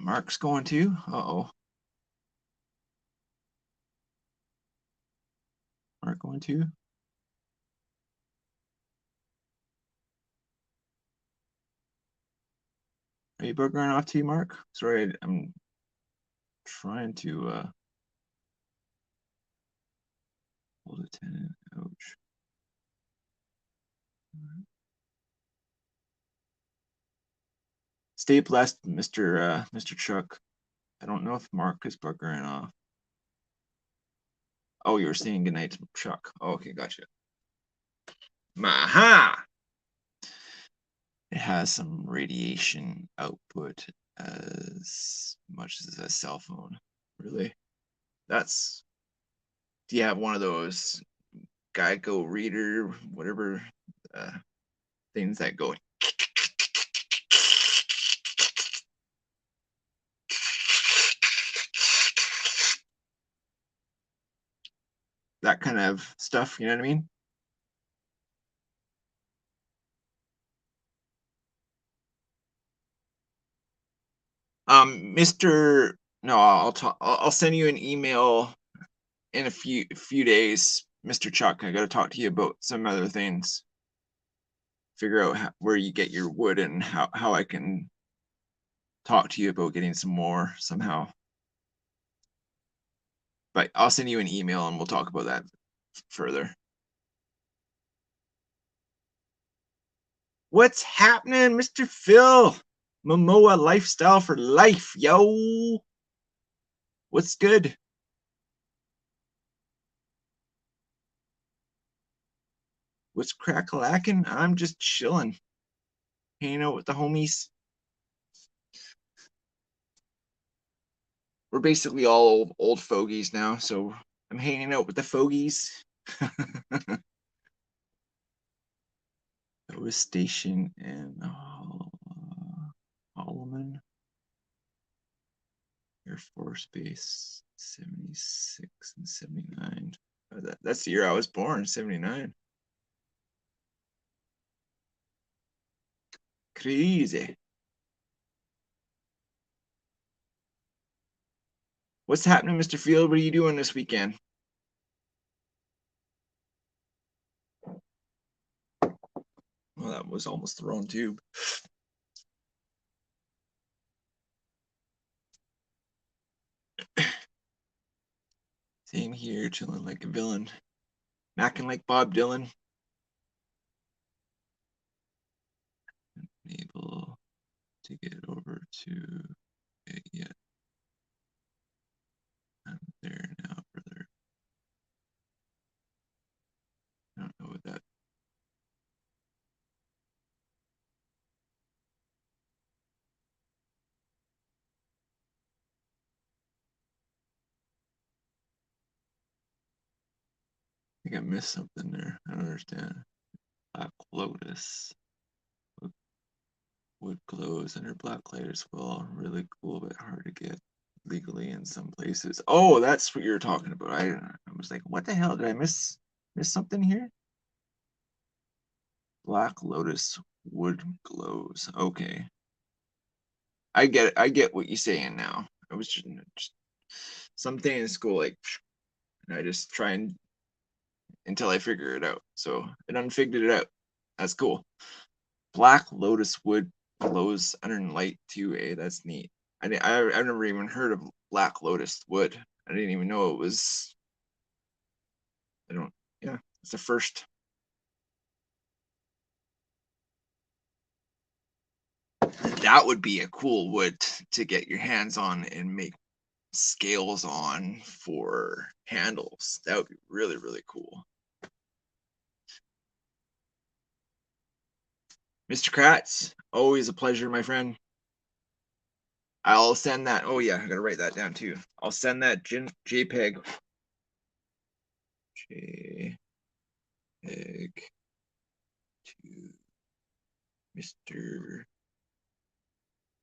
Mark's going too? Uh-oh. Mark going too? Are you buggering off too, Mark? Sorry, I'm trying to hold a tenant. Ouch. Stay blessed, Mr. Chuck. I don't know if Mark is buggering off. Oh, you were saying goodnight to Chuck. Oh, okay, gotcha. Maha! It has some radiation output as much as a cell phone. Really? That's. Do you have one of those Geico reader, whatever uh, things that go that kind of stuff? You know what I mean? Mr. No, I'll talk. I'll send you an email in a few days, Mr. Chuck. I got to talk to you about some other things. Figure out where you get your wood and how I can talk to you about getting some more somehow. But I'll send you an email and we'll talk about that further. What's happening, Mr. Phil? Momoa lifestyle for life, yo. What's good? What's crack-a-lacking? I'm just chilling, hanging out with the homies. We're basically all old fogies now, so I'm hanging out with the fogies. It was stationed in Holloman Air Force Base, 76 and 79. That's the year I was born, 79. Crazy. What's happening, Mr. Field? What are you doing this weekend? Well, that was almost the wrong tube. Same here, chilling like a villain. Macking like Bob Dylan. Able to get over to it yet. I'm there now, brother. I don't know what that. I think I missed something there. I don't understand. Black Lotus. Wood glows under black light as well. Really cool, but hard to get legally in some places. Oh, that's what you're talking about. I was like, what the hell? Did I miss something here? Black Lotus wood glows. Okay. I get it. I get what you're saying now. I was just something in school, like, and I just try and until I figure it out. So I done figured it out. That's cool. Black Lotus wood glows under light too. That's neat. I've never even heard of Black Lotus wood. I didn't even know it was. I don't. Yeah, it's the first. That would be a cool wood to get your hands on and make scales on for handles. That would be really, really cool. Mr. Kratz, always a pleasure, my friend. I'll send that. Oh yeah, I gotta write that down too. I'll send that JPEG. JPEG to Mr.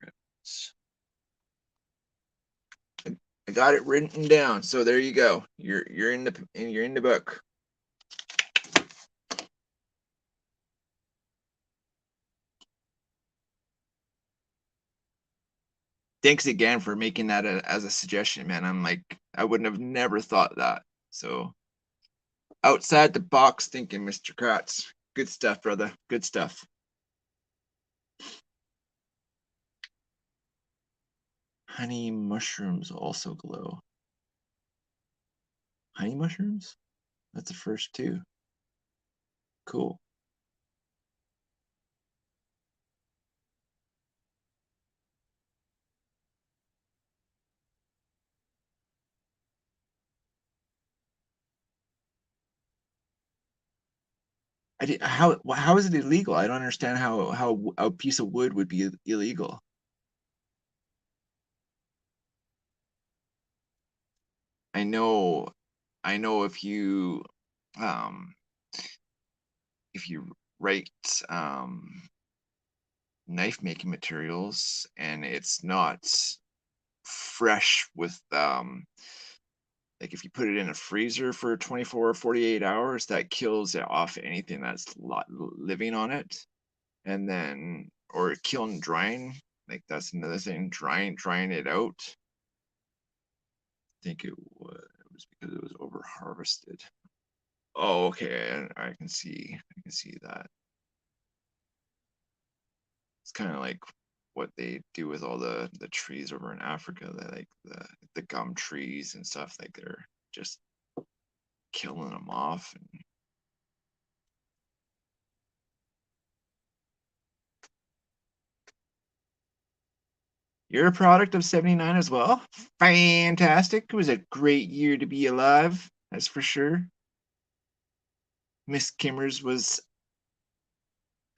Kratz. I got it written down. So there you go. You're in the book. thanks again for making that as a suggestion, man. I'm like, I wouldn't have never thought that. So outside the box thinking, Mr. Kratz. Good stuff, brother. Good stuff. Honey mushrooms also glow. Honey mushrooms? That's the first two. Cool. How is it illegal? I don't understand how a piece of wood would be illegal. I know I know um if you write knife making materials and it's not fresh with like if you put it in a freezer for 24 or 48 hours, that kills it off anything that's living on it. And then or kiln drying, like that's another thing, drying it out. I think it was because it was over harvested. Oh, okay. I can see that. It's kind of like what they do with all the trees over in Africa, that like the gum trees and stuff, like they're just killing them off. And you're a product of 79 as well. Fantastic. It was a great year to be alive, that's for sure. Miss Kimmers was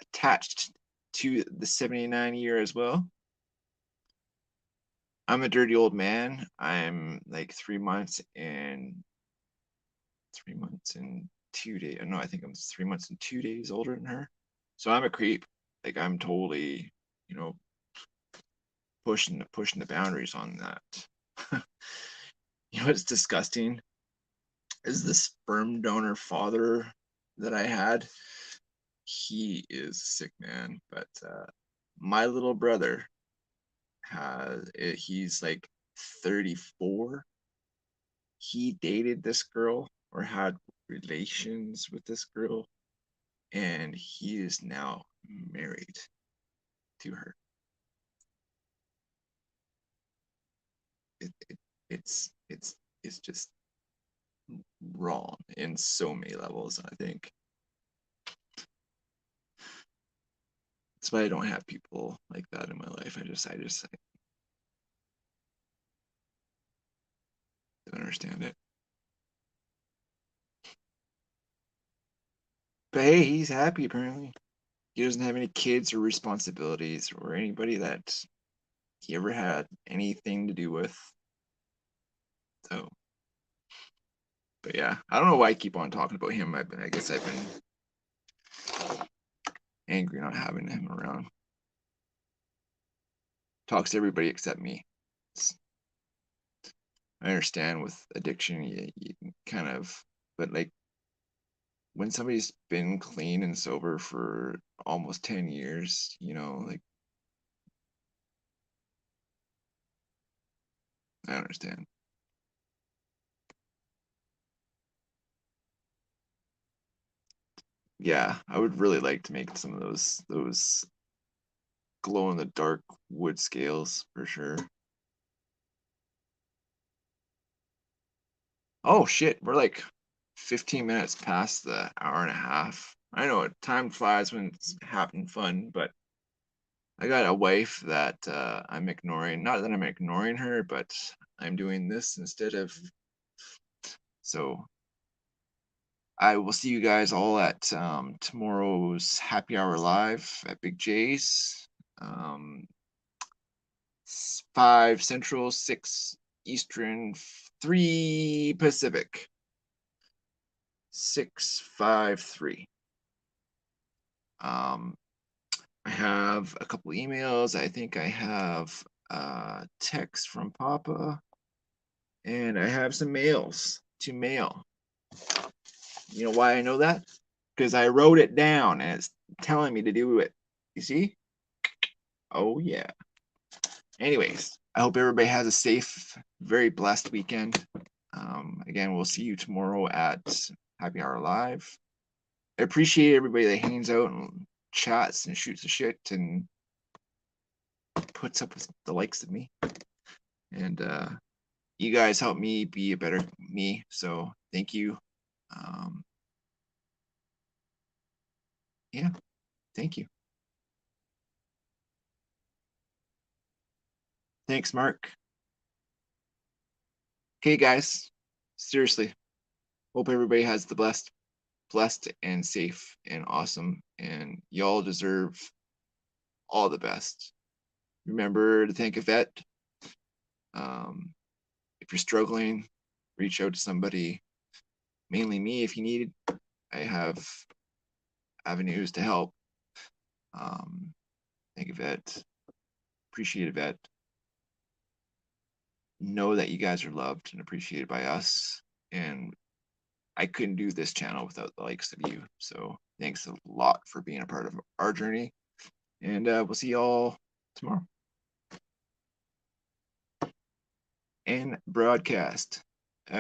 attached to the 79 year as well. I'm a dirty old man. I'm like 3 months and 2 days. No, I think I'm 3 months and 2 days older than her. So I'm a creep. Like I'm totally, you know, pushing the boundaries on that. You know what's disgusting is the sperm donor father that I had. He is a sick man, but my little brother he's like 34. He dated this girl or had relations with this girl, and he is now married to her. It, it it's it's just wrong in so many levels. I think that's why I don't have people like that in my life. I don't understand it. But hey, he's happy apparently. He doesn't have any kids or responsibilities or anybody that he ever had anything to do with. So, but yeah, I don't know why I keep on talking about him. I guess I've been angry not having him around. Talks to everybody except me. It's, I understand with addiction, you kind of, but like when somebody's been clean and sober for almost 10 years, like I understand. Yeah, I would really like to make some of those glow in the dark wood scales for sure. Oh shit, we're like 15 minutes past the hour and a half. I know it time flies when it's having fun, but I got a wife that I'm ignoring. Not that I'm ignoring her, but I'm doing this instead of. So I will see you guys all at tomorrow's happy hour live at Big J's. 5 Central, 6 Eastern, 3 Pacific. 653. Um, I have a couple emails. I think I have a text from Papa, and I have some mails to mail. You know why I know that? Because I wrote it down and it's telling me to do it. You see? Oh, yeah. Anyways, I hope everybody has a safe, very blessed weekend. Again, we'll see you tomorrow at Happy Hour Live. I appreciate everybody that hangs out and chats and shoots the shit and puts up with the likes of me. And you guys help me be a better me. So thank you. Yeah, thank you. Thanks, Mark. Okay, guys, seriously, hope everybody has the blessed and safe and awesome, and y'all deserve all the best. Remember to thank a vet. If you're struggling, reach out to somebody, mainly me if you need. I have avenues to help. Thank a vet, appreciate a vet. Know that you guys are loved and appreciated by us, and I couldn't do this channel without the likes of you. So thanks a lot for being a part of our journey, and we'll see y'all tomorrow. And broadcast.